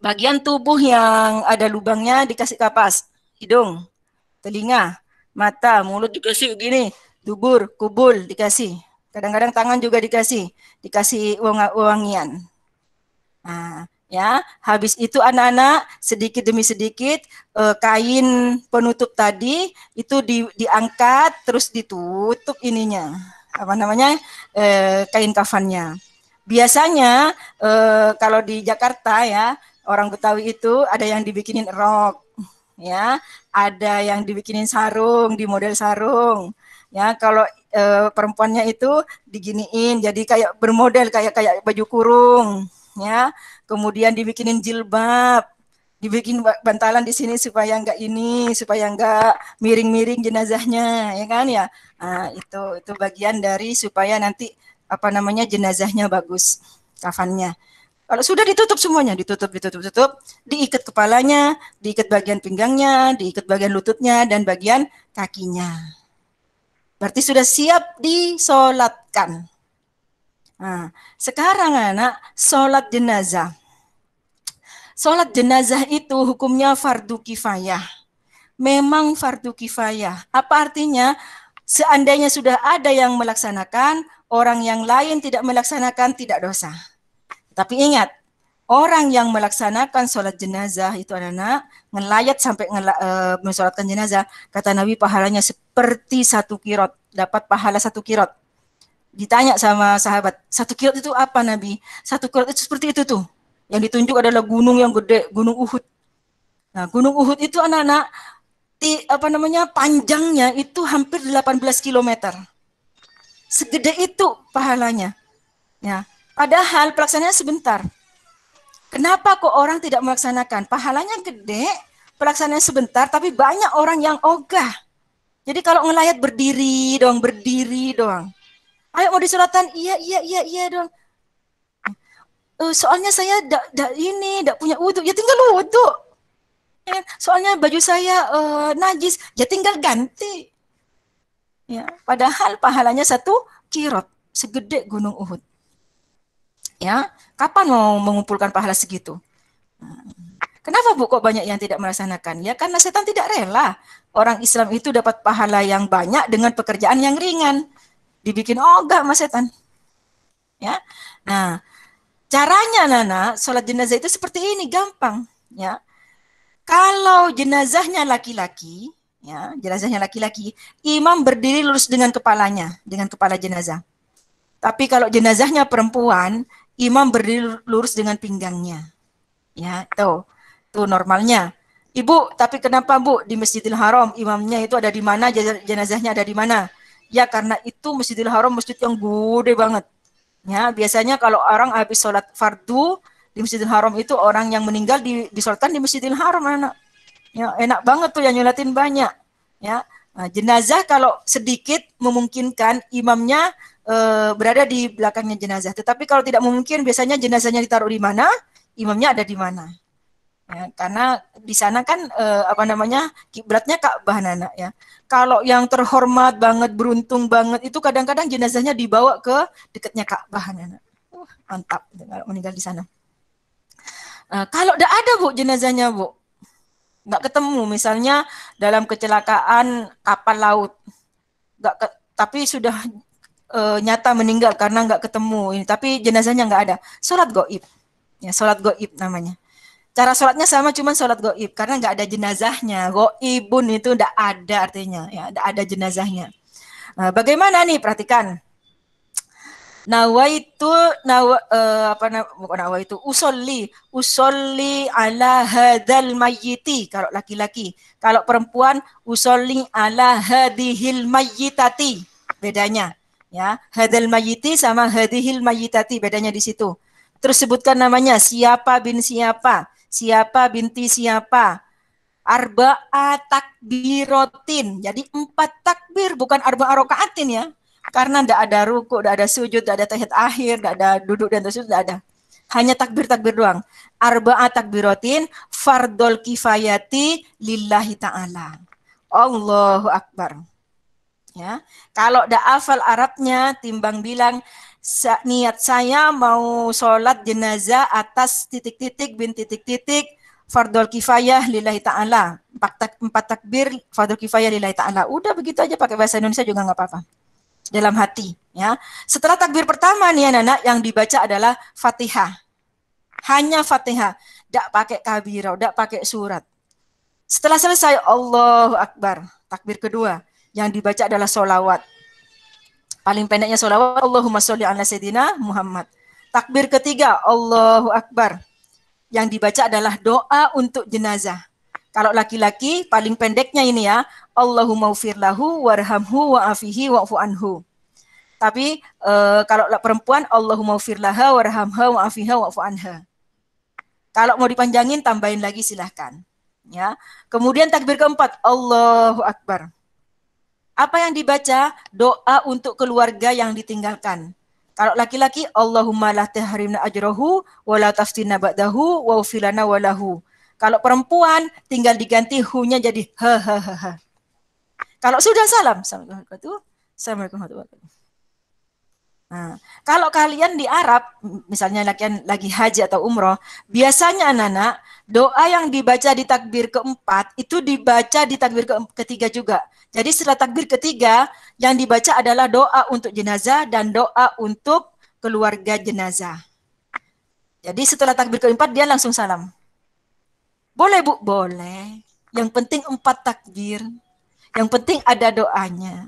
Bagian tubuh yang ada lubangnya dikasih kapas, hidung, telinga, mata, mulut dikasih begini, dubur, kubul dikasih. Kadang-kadang tangan juga dikasih wangian. Nah, ya, habis itu anak-anak sedikit demi sedikit kain penutup tadi itu diangkat terus ditutup ininya. Apa namanya? Kain kafannya. Biasanya kalau di Jakarta ya, orang Betawi itu ada yang dibikinin rok, ya, ada yang dibikinin sarung, di model sarung, ya. Kalau perempuannya itu diginiin, jadi kayak bermodel kayak baju kurung, ya. Kemudian dibikinin jilbab, dibikin bantalan di sini supaya enggak miring-miring jenazahnya, ya kan ya. Nah, itu bagian dari supaya nanti apa namanya jenazahnya bagus kafannya. Kalau sudah ditutup semuanya, ditutup, diikat kepalanya, diikat bagian pinggangnya, diikat bagian lututnya, dan bagian kakinya. Berarti sudah siap disolatkan. Nah, sekarang anak, solat jenazah. Solat jenazah itu hukumnya fardu kifayah. Memang fardu kifayah. Apa artinya? Seandainya sudah ada yang melaksanakan, orang yang lain tidak melaksanakan, tidak dosa. Tapi ingat, orang yang melaksanakan sholat jenazah itu anak-anak, ngelayat sampai mensolatkan jenazah, kata Nabi pahalanya seperti 1 kirot, dapat pahala 1 kirot. Ditanya sama sahabat, 1 kirot itu apa Nabi? 1 kirot itu seperti itu tuh. Yang ditunjuk adalah gunung yang gede, Gunung Uhud. Nah, Gunung Uhud itu anak-anak, panjangnya itu hampir 18 kilometer. Segede itu pahalanya. Ya, padahal pelaksanaannya sebentar. Kenapa kok orang tidak melaksanakan? Pahalanya gede, pelaksanaannya sebentar, tapi banyak orang yang ogah. Jadi kalau ngelayat berdiri doang. Ayo mau disolatan? Iya dong. Soalnya saya tidak punya wudhu. Ya tinggal wudhu. Soalnya baju saya najis, ya tinggal ganti. Ya, padahal pahalanya 1 kirot, segede gunung Uhud. Ya, kapan mau mengumpulkan pahala segitu? Kenapa Bu kok banyak yang tidak melaksanakan? Ya karena setan tidak rela orang Islam itu dapat pahala yang banyak dengan pekerjaan yang ringan. Dibikin ogah sama setan. Ya. Nah, caranya Nana, sholat jenazah itu seperti ini, gampang. Ya. Kalau jenazahnya laki-laki, ya, jenazahnya laki-laki, imam berdiri lurus dengan kepalanya, dengan kepala jenazah. Tapi kalau jenazahnya perempuan, imam berdiri lurus dengan pinggangnya. Ya, tuh normalnya. Ibu, tapi kenapa Bu di Masjidil Haram imamnya itu ada di mana, jenazahnya ada di mana? Ya karena itu Masjidil Haram masjid yang gede banget. Ya, biasanya kalau orang habis sholat fardu di Masjidil Haram itu orang yang meninggal disolatkan di Masjidil Haram, anak. Ya, enak banget tuh yang nyolatin banyak. Ya, nah, jenazah kalau sedikit memungkinkan imamnya berada di belakangnya jenazah. Tetapi kalau tidak memungkinkan, biasanya jenazahnya ditaruh di mana, imamnya ada di mana. Ya, karena di sana kan kiblatnya Ka'bah anak ya. Kalau yang terhormat banget, beruntung banget itu kadang-kadang jenazahnya dibawa ke dekatnya Ka'bah anak. Mantap kalau meninggal di sana. Kalau udah ada Bu jenazahnya Bu, nggak ketemu, misalnya dalam kecelakaan kapal laut, tapi sudah nyata meninggal karena nggak ketemu ini, tapi jenazahnya nggak ada, sholat goib, ya sholat goib namanya. Cara sholatnya sama, cuman sholat goib karena nggak ada jenazahnya. Goibun itu nggak ada artinya, ya nggak ada jenazahnya. Bagaimana nih? Perhatikan. Usolli ala hadal mayyiti kalau laki-laki. Kalau perempuan usolli ala hadihil mayyitati. Bedanya, ya. Hadal mayyiti sama hadihil mayyitati, bedanya di situ. Terus sebutkan namanya, siapa bin siapa, siapa binti siapa. Arba'a takbirotin. Jadi 4 takbir, bukan arba'a rokaatin ya. Karena tidak ada ruku, tidak ada sujud, tidak ada tahiyat akhir, tidak ada duduk dan tersujud, tidak ada. Hanya takbir-takbir doang. Arba'a takbirotin, fardol kifayati lillahi ta'ala. Allahu Akbar. Ya, kalau dah hafal Arabnya, timbang bilang niat saya mau sholat jenazah atas titik-titik bin titik-titik fardol kifayah lillahi ta'ala. 4 takbir fardol kifayah lillahi ta'ala. Udah begitu aja, pakai bahasa Indonesia juga nggak apa-apa. Dalam hati, ya. Setelah takbir pertama nih anak-anak, yang dibaca adalah Fatihah. Hanya Fatihah, tidak pakai kabirah, tidak pakai surat. Setelah selesai Allahu Akbar, takbir kedua, yang dibaca adalah solawat. Paling pendeknya solawat, Allahumma sholli ala sayyidina Muhammad. Takbir ketiga, Allahu Akbar. Yang dibaca adalah doa untuk jenazah. Kalau laki-laki, paling pendeknya ini ya, Allahumma ufirlahu warhamhu wa'afihi wa'fu anhu. Tapi kalau perempuan, Allahumma ufirlaha warhamha wa'afiha wa'fu anha. Kalau mau dipanjangin, tambahin lagi silahkan. Ya. Kemudian takbir keempat, Allahu Akbar. Apa yang dibaca? Doa untuk keluarga yang ditinggalkan. Kalau laki-laki, Allahumma la tahrimna ajrahu wa la taftina ba'dahu wa ufilana walahu. Kalau perempuan, tinggal diganti hu-nya jadi ha. Kalau sudah salam, Assalamualaikum warahmatullahi wabarakatuh. Nah, kalau kalian di Arab, misalnya lagi haji atau umroh, biasanya anak-anak, doa yang dibaca di takbir keempat, itu dibaca di takbir ketiga juga. Jadi setelah takbir ketiga, yang dibaca adalah doa untuk jenazah dan doa untuk keluarga jenazah. Jadi setelah takbir keempat, dia langsung salam. Boleh Bu? Boleh. Yang penting 4 takbir. Yang penting ada doanya.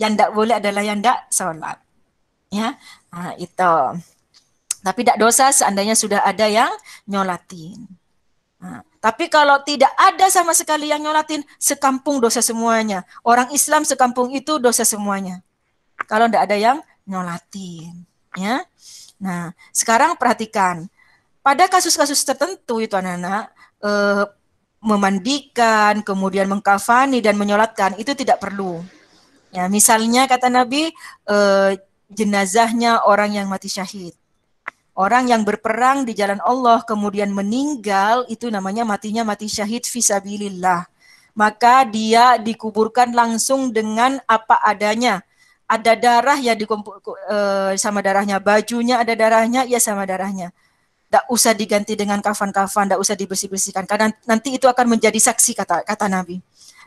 Yang tidak boleh adalah yang tidak sholat. Ya, nah, itu. Tapi tidak dosa seandainya sudah ada yang nyolatin. Nah, tapi kalau tidak ada sama sekali yang nyolatin, sekampung dosa semuanya. Orang Islam sekampung itu dosa semuanya. Kalau tidak ada yang nyolatin, ya. Nah, sekarang perhatikan. Pada kasus-kasus tertentu itu anak-anak memandikan, kemudian mengkafani dan menyolatkan itu tidak perlu. Ya, misalnya kata Nabi jenazahnya orang yang mati syahid. Orang yang berperang di jalan Allah kemudian meninggal, itu namanya matinya mati syahid fisabilillah. Maka dia dikuburkan langsung dengan apa adanya. Ada darah ya dikumpul sama darahnya, bajunya ada darahnya ya sama darahnya. Tidak usah diganti dengan kafan-kafan, tidak usah dibersih-bersihkan karena nanti itu akan menjadi saksi kata Nabi.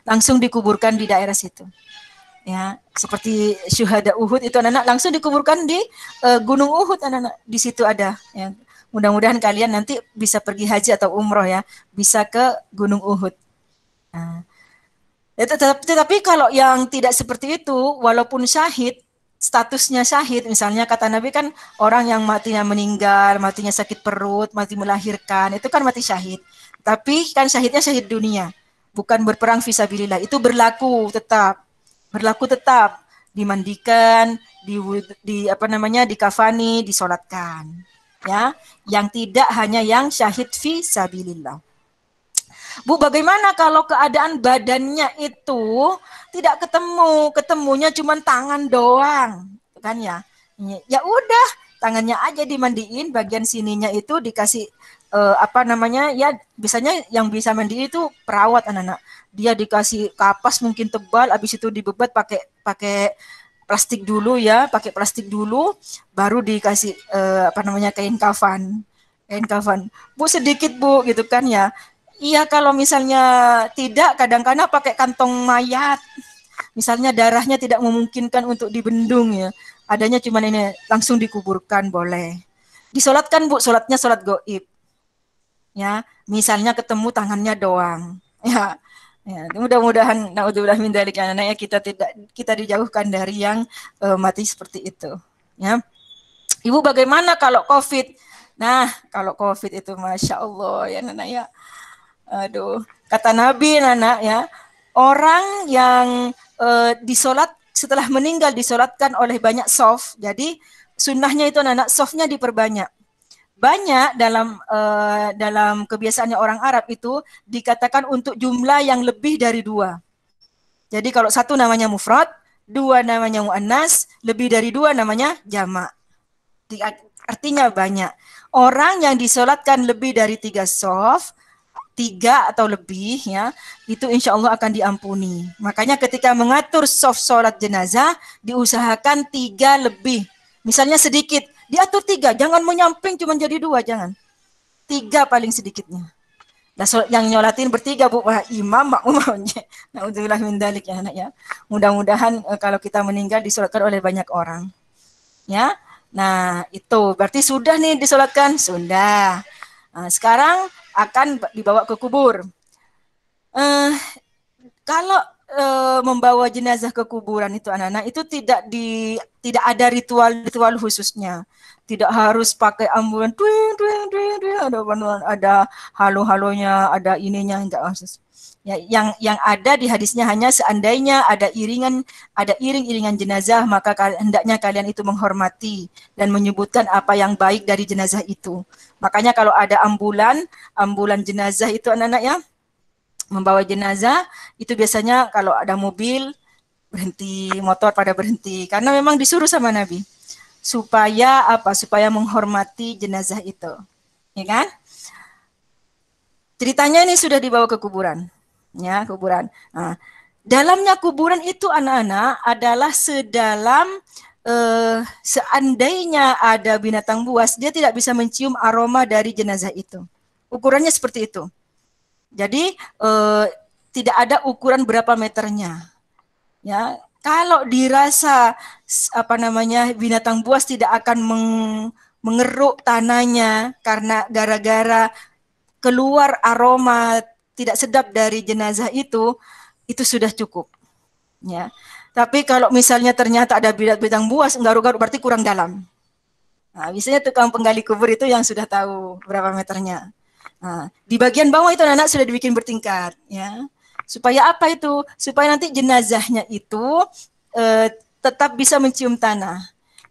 Langsung dikuburkan di daerah situ. Ya, seperti syuhada Uhud itu anak-anak langsung dikuburkan di Gunung Uhud anak-anak. Di situ ada ya. Mudah-mudahan kalian nanti bisa pergi haji atau umroh ya, bisa ke Gunung Uhud. Nah, tetapi kalau yang tidak seperti itu, walaupun syahid, statusnya syahid, misalnya kata Nabi kan orang yang matinya meninggal, matinya sakit perut, mati melahirkan, itu kan mati syahid. Tapi kan syahidnya syahid dunia, bukan berperang fisabilillah. Itu berlaku tetap dimandikan, dikafani, disolatkan. Ya, yang tidak hanya yang syahid fisabilillah. Bu, bagaimana kalau keadaan badannya itu tidak ketemunya cuma tangan doang, kan ya? Ya udah, tangannya aja dimandiin, bagian sininya itu dikasih ya biasanya yang bisa mandi itu perawat anak-anak. Dia dikasih kapas mungkin tebal, habis itu dibebat pakai plastik dulu ya, pakai plastik dulu, baru dikasih kain kafan. Kain kafan. Bu sedikit Bu gitu kan ya. Iya, kalau misalnya tidak, kadang-kadang pakai kantong mayat. Misalnya darahnya tidak memungkinkan untuk dibendung ya. Adanya cuma ini, langsung dikuburkan boleh. Disolatkan Bu, solatnya solat goib. Ya, misalnya ketemu tangannya doang. Ya, mudah-mudahan naudzubillah min dzalik ya, kita dijauhkan dari yang mati seperti itu. Ya. Ibu bagaimana kalau COVID? Nah, kalau COVID itu Masya Allah ya Nana ya. Aduh, kata Nabi Nana ya, orang yang disolat setelah meninggal disolatkan oleh banyak soft. Jadi sunnahnya itu anak softnya diperbanyak. Banyak dalam kebiasaannya orang Arab itu dikatakan untuk jumlah yang lebih dari 2. Jadi kalau 1 namanya mufrad, 2 namanya muannas, lebih dari 2 namanya jamak. Artinya banyak. Orang yang disolatkan lebih dari 3 soft, 3 atau lebih ya, itu insya Allah akan diampuni. Makanya ketika mengatur soft sholat jenazah, diusahakan 3 lebih. Misalnya sedikit, diatur 3, jangan menyamping cuma jadi 2, jangan. 3 paling sedikitnya. Nah, yang nyolatin bertiga Bu, imam, makmum. Naudzubillah min dzalik ya anak ya. Mudah-mudahan kalau kita meninggal disolatkan oleh banyak orang. Ya. Nah, itu berarti sudah nih disolatkan, sudah. Nah, sekarang akan dibawa ke kubur. Kalau membawa jenazah ke kuburan itu anak-anak itu tidak ada ritual khususnya. Tidak harus pakai ambulan, ada halo-halonya, ada ininya, enggak khusus. Ya, yang ada di hadisnya hanya seandainya ada iring-iringan jenazah, maka hendaknya kalian itu menghormati dan menyebutkan apa yang baik dari jenazah itu. Makanya kalau ada ambulan jenazah itu anak-anak ya, membawa jenazah, itu biasanya kalau ada mobil berhenti, motor pada berhenti, karena memang disuruh sama Nabi. Supaya menghormati jenazah itu. Ya kan? Ceritanya ini sudah dibawa ke kuburan. Ya, kuburan. Nah, dalamnya kuburan itu anak-anak adalah sedalam seandainya ada binatang buas, dia tidak bisa mencium aroma dari jenazah itu. Ukurannya seperti itu. Jadi tidak ada ukuran berapa meternya. Ya, kalau dirasa binatang buas tidak akan mengeruk tanahnya karena gara-gara keluar aroma tidak sedap dari jenazah itu sudah cukup. Ya. Tapi kalau misalnya ternyata ada binatang buas garuk-garuk berarti kurang dalam. Nah, biasanya tukang penggali kubur itu yang sudah tahu berapa meternya. Nah, di bagian bawah itu anak-anak sudah dibikin bertingkat, ya. Supaya apa itu? Supaya nanti jenazahnya itu tetap bisa mencium tanah.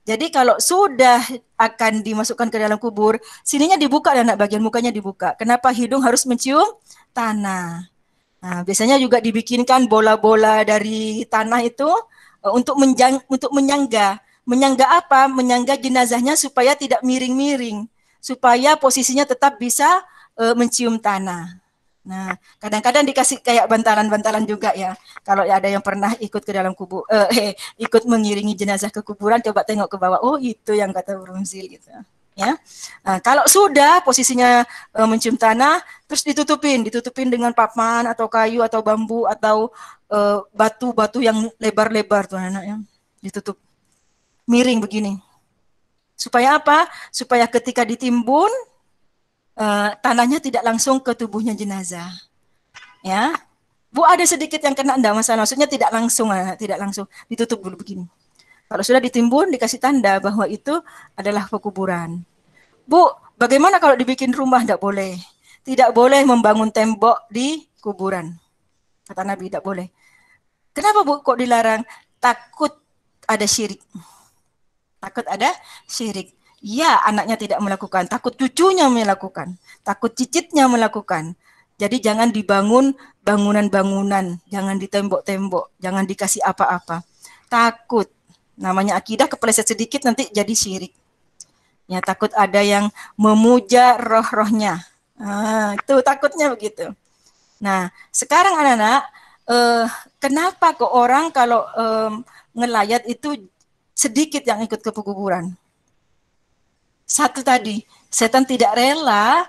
Jadi kalau sudah akan dimasukkan ke dalam kubur, sininya dibuka dan bagian mukanya dibuka. Kenapa hidung harus mencium tanah? Nah, biasanya juga dibikinkan bola-bola dari tanah itu untuk menyangga Menyangga apa? Menyangga jenazahnya supaya tidak miring-miring, supaya posisinya tetap bisa mencium tanah. Nah, kadang-kadang dikasih kayak bantalan-bantalan juga ya. Kalau ada yang pernah ikut ke dalam kubur, ikut mengiringi jenazah ke kuburan, coba tengok ke bawah. Oh, itu yang kata Brumzil gitu. Ya, nah, kalau sudah posisinya mencium tanah, terus ditutupin dengan papan atau kayu atau bambu atau batu-batu yang lebar-lebar tuh anaknya, ditutup miring begini. Supaya apa? Supaya ketika ditimbun tanahnya tidak langsung ke tubuhnya jenazah. Ya, Bu, ada sedikit yang kena, enggak masalah. Maksudnya tidak langsung ditutup dulu begini. Kalau sudah ditimbun, dikasih tanda bahwa itu adalah pekuburan. Bu, bagaimana kalau dibikin rumah? Enggak boleh. Tidak boleh membangun tembok di kuburan. Kata Nabi, tidak boleh. Kenapa, Bu, kok dilarang? Takut ada syirik. Takut ada syirik. Ya, anaknya tidak melakukan, takut cucunya melakukan, takut cicitnya melakukan. Jadi jangan dibangun bangunan-bangunan, jangan ditembok-tembok, jangan dikasih apa-apa. Takut, namanya akidah kepeleset sedikit nanti jadi syirik. Ya, takut ada yang memuja roh-rohnya. Itu takutnya begitu. Nah, sekarang anak-anak, kenapa kok orang kalau ngelayat itu sedikit yang ikut ke pekuburan? Satu tadi, setan tidak rela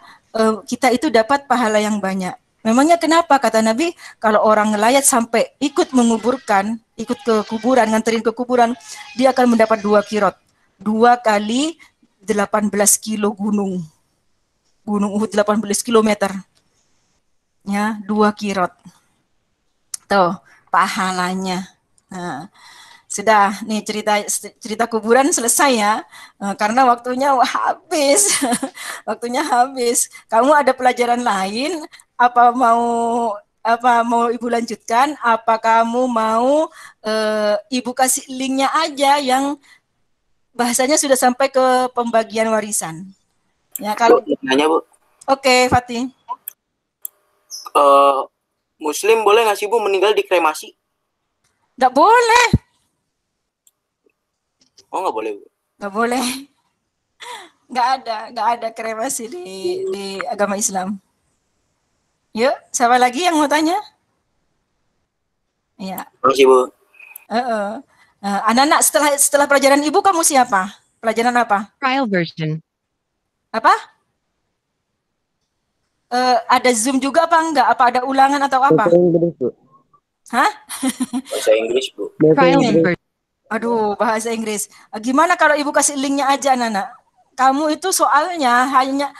kita itu dapat pahala yang banyak. Memangnya kenapa? Kata Nabi, kalau orang ngelayat sampai ikut menguburkan, ikut ke kuburan, nganterin ke kuburan, dia akan mendapat 2 kirot. 2 kali 18 kilo gunung. Gunung Uhud 18 kilometer. Ya, 2 kirot. Tuh, pahalanya. Nah, sudah nih cerita kuburan selesai ya, karena waktunya habis. Waktunya habis. Kamu ada pelajaran lain? Apa mau Ibu lanjutkan? Apa kamu mau Ibu kasih linknya aja yang bahasanya sudah sampai ke pembagian warisan? Ya kalau nanya Bu, Oke, Fatih. Muslim boleh nggak sih Bu meninggal dikremasi? Nggak boleh. Oh nggak boleh Bu. Nggak boleh. Nggak ada kremasi di agama Islam. Yuk, siapa lagi yang mau tanya? Ya. Terima kasih Bu. Anak-anak, setelah pelajaran Ibu kamu siapa? Pelajaran apa? Trial version. Apa? Ada Zoom juga apa enggak? Apa ada ulangan atau apa? Bahasa Inggris, Bu. Hah? Bahasa Inggris Bu. Bahasa Trial Inggris. version. Aduh, bahasa Inggris. Gimana kalau Ibu kasih linknya aja, anak-anak? Kamu itu soalnya hanya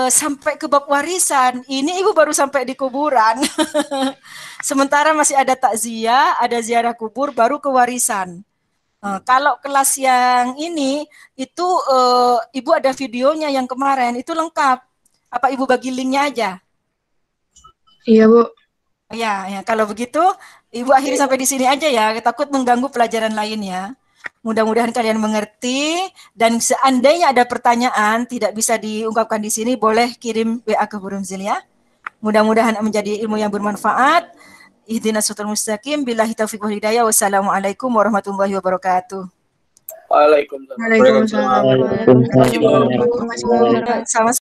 sampai ke bab warisan. Ini Ibu baru sampai di kuburan. Sementara masih ada takziah, ada ziarah kubur, baru ke warisan. Kalau kelas yang ini, itu Ibu ada videonya yang kemarin, itu lengkap. Apa Ibu bagi linknya aja? Iya, Bu. Ya, kalau begitu Ibu akhiri sampai di sini aja ya, takut mengganggu pelajaran lain ya. Mudah-mudahan kalian mengerti, dan seandainya ada pertanyaan tidak bisa diungkapkan di sini, boleh kirim WA ke Bu Rumzil ya. Mudah-mudahan menjadi ilmu yang bermanfaat. Ihdinas siratal mustaqim, billahi taufiq wal hidayah. Wassalamualaikum warahmatullahi wabarakatuh. Waalaikumsalam. Waalaikumsalam. Waalaikumsalam. Waalaikumsalam. Sama